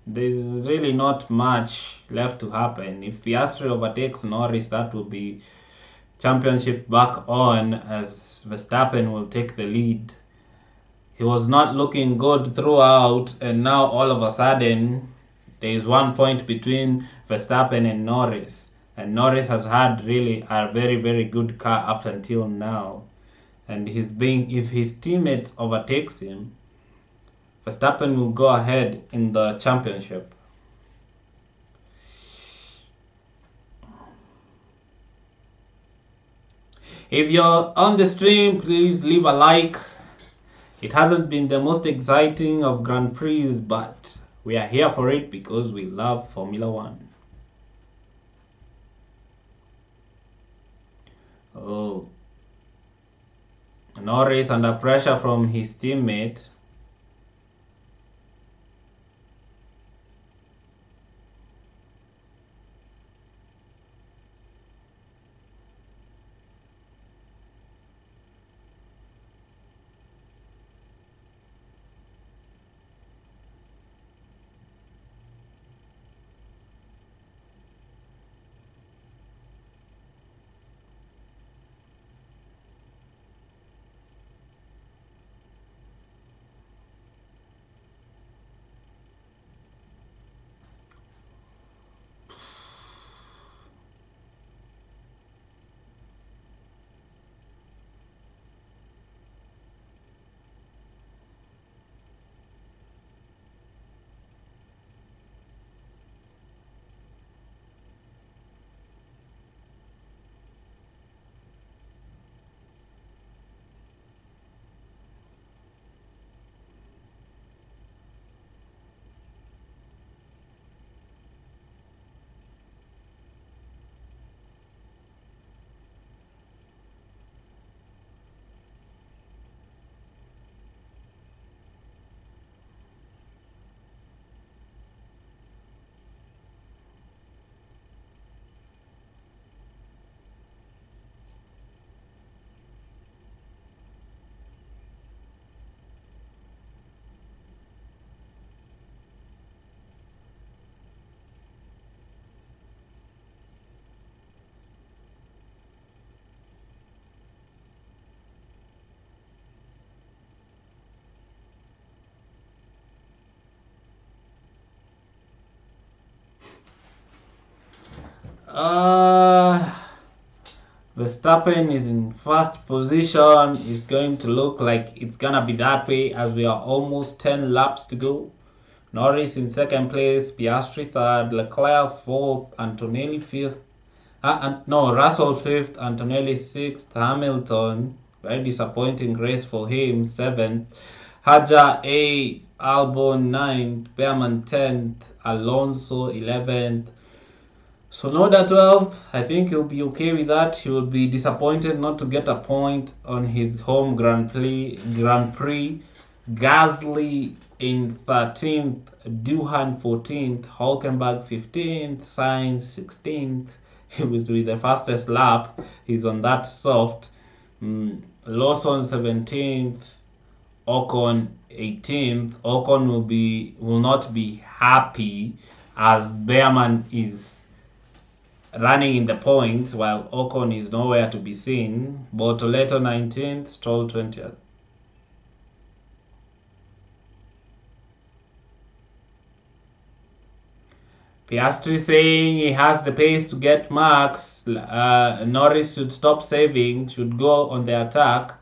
There's really not much left to happen. If Piastri overtakes Norris, that will be championship back on, as Verstappen will take the lead. He was not looking good throughout, and now all of a sudden there is 1 point between Verstappen and Norris. And Norris has had really a very good car up until now. And if his teammates overtakes him, Verstappen will go ahead in the championship. If you're on the stream, please leave a like. It hasn't been the most exciting of Grand Prix, but we are here for it because we love Formula One. Oh, Norris under pressure from his teammate. Uh, Verstappen is in first position. It's going to look like it's gonna be that way as we are almost 10 laps to go. Norris in second place, Piastri third, Leclerc fourth, Antonelli fifth. Russell fifth, Antonelli sixth, Hamilton, very disappointing race for him, seventh, Haja eighth, Albon ninth, Behrman 10th, Alonso 11th, Sonoda 12th. I think he'll be okay with that. He will be disappointed not to get a point on his home Grand Prix. Gasly in 13th, Duhan 14th, Hulkenberg 15th, Sainz 16th. He was with the fastest lap. He's on that soft. Lawson 17th, Ocon 18th. Ocon will not be happy as Behrman is running in the points while Ocon is nowhere to be seen. Bortoleto 19th, Stroll 20th. Piastri saying he has the pace to get marks. Norris should stop saving, should go on the attack.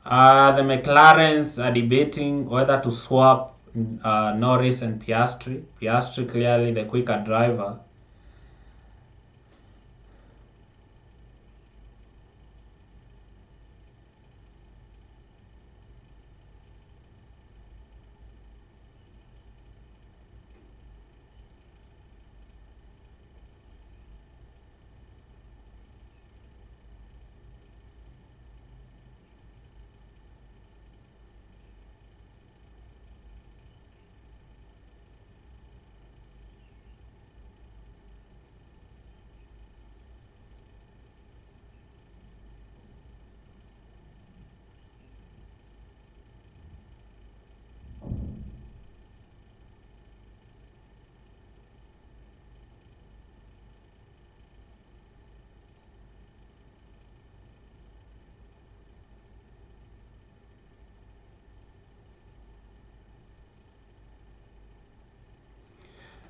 The McLarens are debating whether to swap Norris and Piastri. Piastri clearly the quicker driver.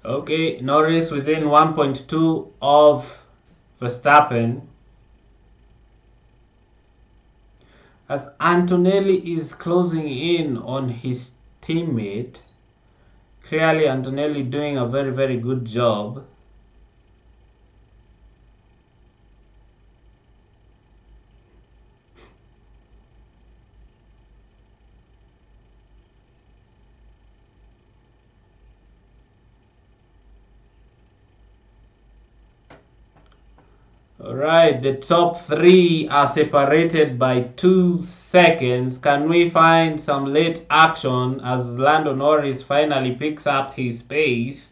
Okay, Norris within 1.2 of Verstappen. As Antonelli is closing in on his teammate. Clearly Antonelli doing a very, very good job. Alright, the top three are separated by 2 seconds. Can we find some late action as Lando Norris finally picks up his pace?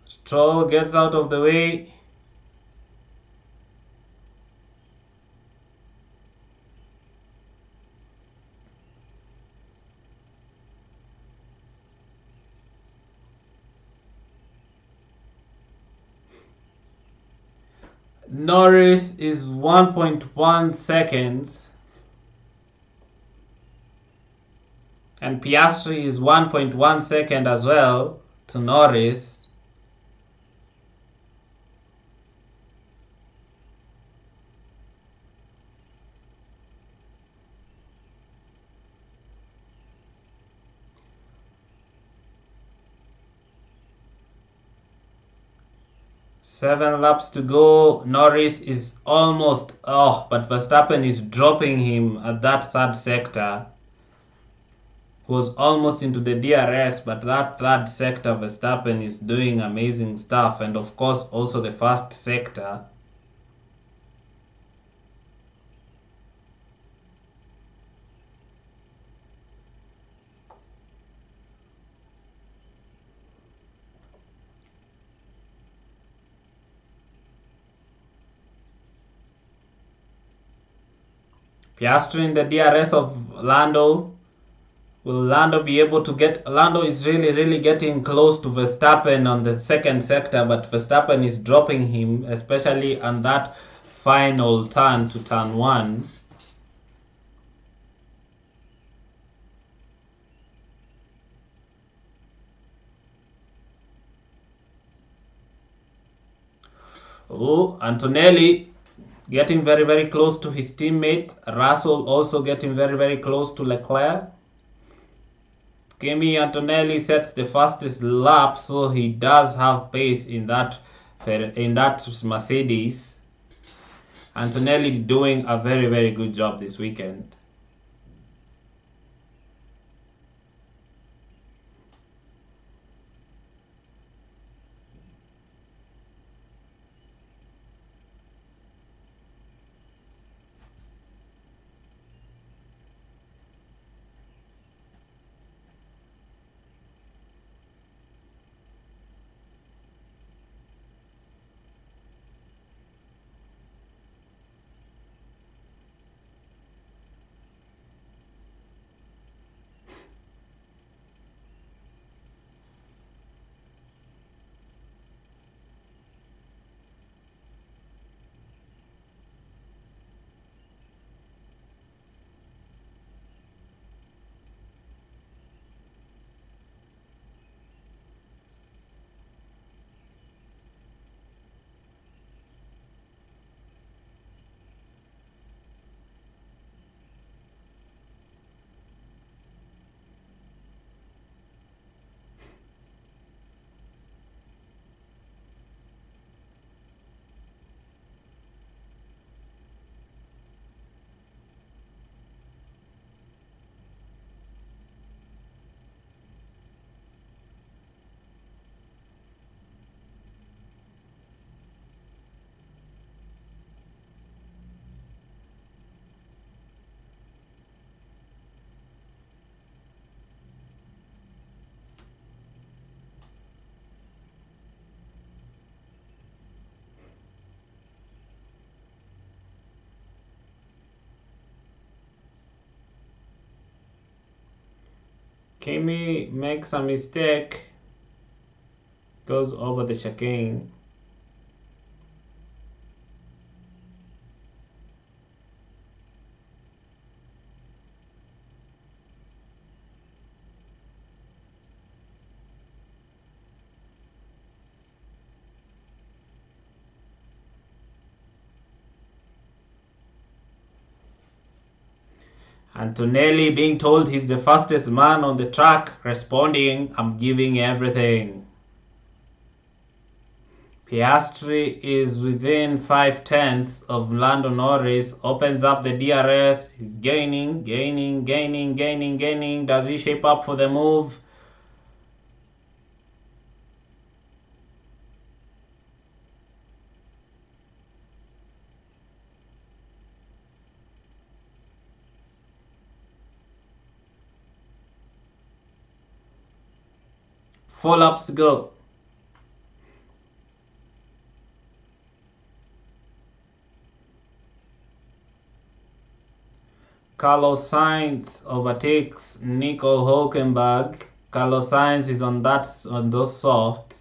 Stroll gets out of the way. Norris is 1.1 seconds and Piastri is 1.1 second as well to Norris. Seven laps to go. Norris is almost but Verstappen is dropping him at that third sector. He was almost into the DRS, but that third sector Verstappen is doing amazing stuff, and of course also the first sector. Piastri in the DRS of Lando. Will Lando be able to get... Lando is really getting close to Verstappen on the second sector, but Verstappen is dropping him, especially on that final turn to turn 1. Oh, Antonelli getting very close to his teammate. Russell also getting very close to Leclerc. Kimi Antonelli sets the fastest lap, so he does have pace in that Mercedes. Antonelli doing a very good job this weekend. Kimi makes a mistake, goes over the chicane. Antonelli being told he's the fastest man on the track, responding, I'm giving everything. Piastri is within 5/10 of Lando Norris, opens up the DRS, he's gaining. Does he shape up for the move? Four laps to go. Carlos Sainz overtakes Nico Hulkenberg. Carlos Sainz is on those softs.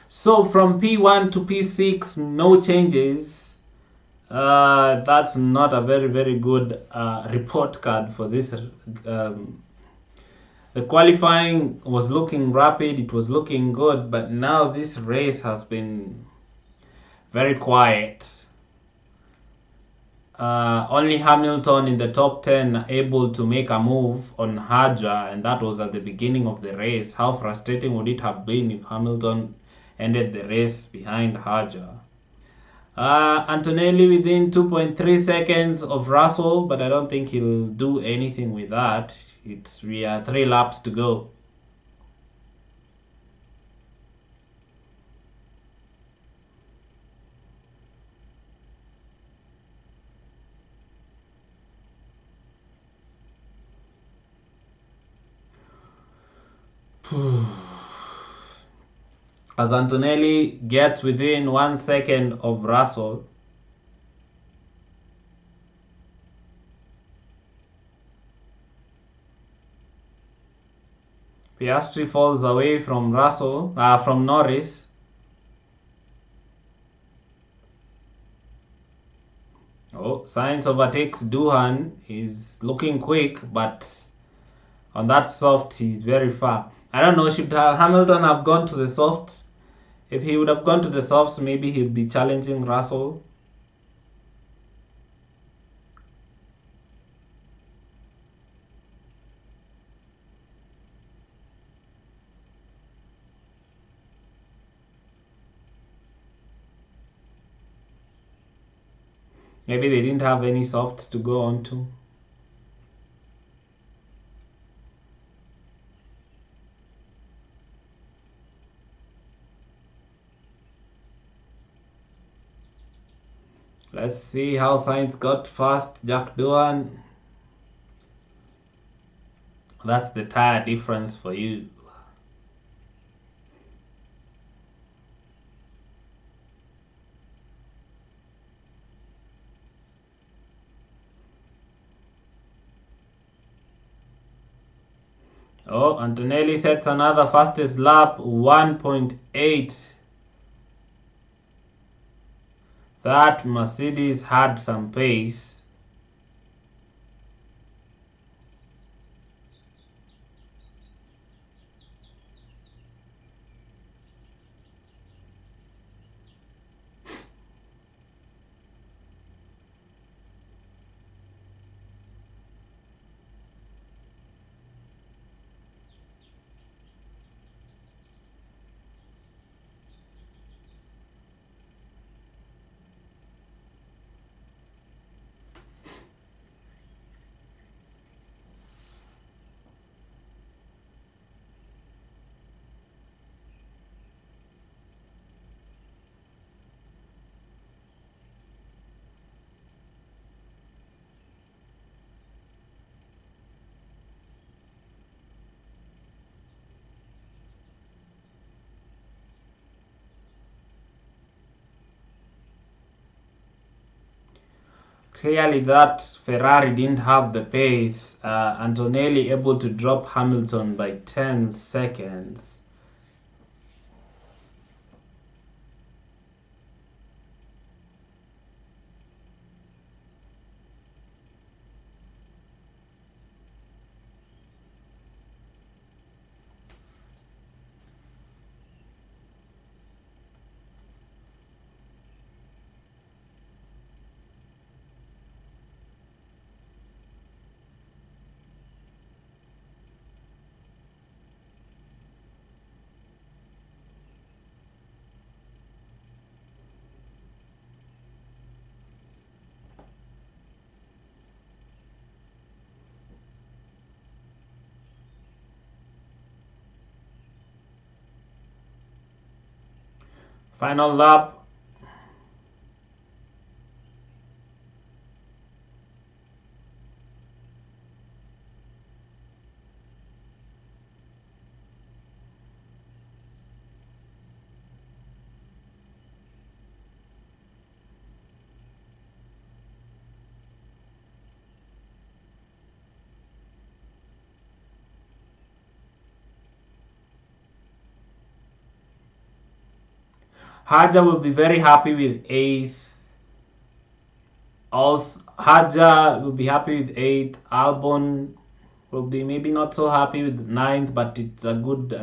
So from P1 to P6, no changes. That's not a very good report card for this. The qualifying was looking rapid, it was looking good, but now this race has been very quiet. Only Hamilton in the top 10 able to make a move on Haja, and that was at the beginning of the race. How frustrating would it have been if Hamilton ended the race behind Haja? Antonelli within 2.3 seconds of Russell, but I don't think he'll do anything with that. We are 3 laps to go. As Antonelli gets within 1 second of Russell, Piastri falls away from from Norris. Oh, Sainz overtakes Doohan. He's looking quick, but on that soft, he's very far. I don't know, should Hamilton have gone to the softs? If he would have gone to the softs, maybe he'd be challenging Russell. Maybe they didn't have any softs to go on to. Let's see how Sainz got past Jack Doohan. That's the tire difference for you. Oh, Antonelli sets another fastest lap, 1.8. That Mercedes had some pace. Clearly that Ferrari didn't have the pace. Antonelli able to drop Hamilton by 10 seconds. Final lap. Haja will be very happy with 8th. Also, Haja will be happy with 8th. Albon will be maybe not so happy with 9th, but it's a good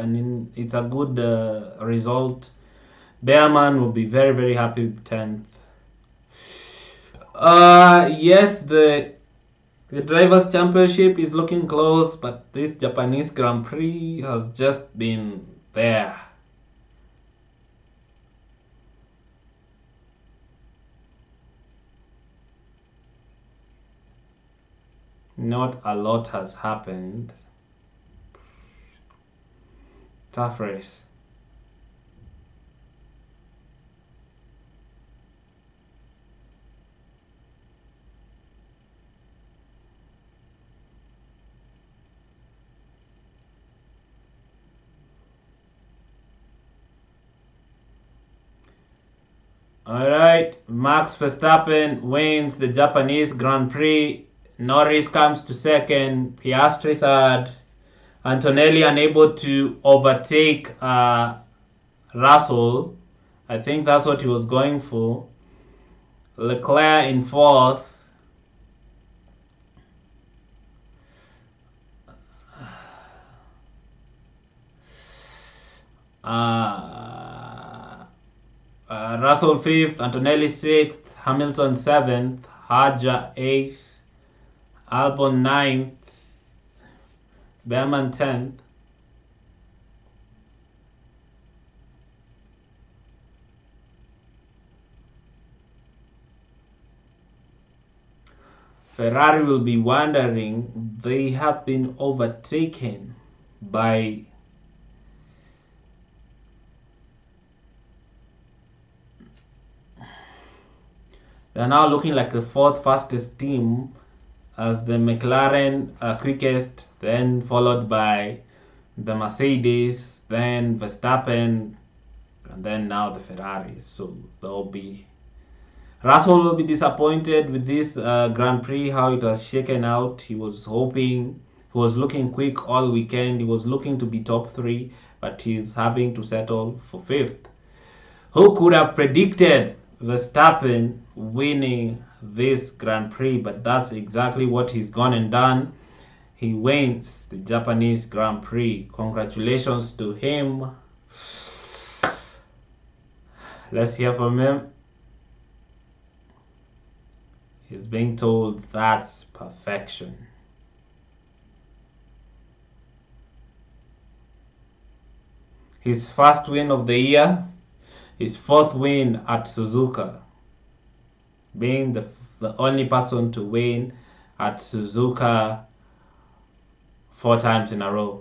result. Behrman will be very, very happy with 10th. Yes, the Drivers' Championship is looking close, but this Japanese Grand Prix has just been there. Not a lot has happened. Tough race. Alright, Max Verstappen wins the Japanese Grand Prix. Norris comes to second, Piastri third. Antonelli unable to overtake Russell. I think that's what he was going for. Leclerc in fourth. Russell fifth, Antonelli sixth, Hamilton seventh, Haja eighth, Albon ninth, Behrman 10th. Ferrari will be wondering, they have been overtaken by they're now looking like the fourth fastest team, as the McLaren quickest, then followed by the Mercedes, then Verstappen, and then now the Ferraris. So Russell will be disappointed with this Grand Prix, how it was shaken out. He was looking quick all weekend. He was looking to be top 3, but he's having to settle for 5th. Who could have predicted Verstappen winning this Grand Prix? But that's exactly what he's gone and done. He wins the Japanese Grand Prix. Congratulations to him. Let's hear from him. He's being told that's perfection. His first win of the year, his 4th win at Suzuka, being the only person to win at Suzuka 4 times in a row.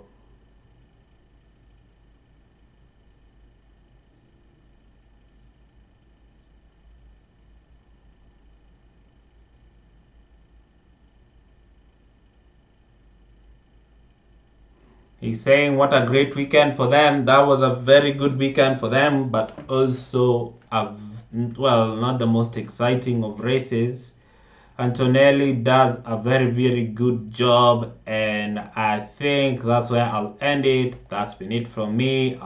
He's saying what a great weekend for them. That was a very good weekend for them, but also not the most exciting of races. Antonelli does a very good job, and I think that's where I'll end it. That's been it from me.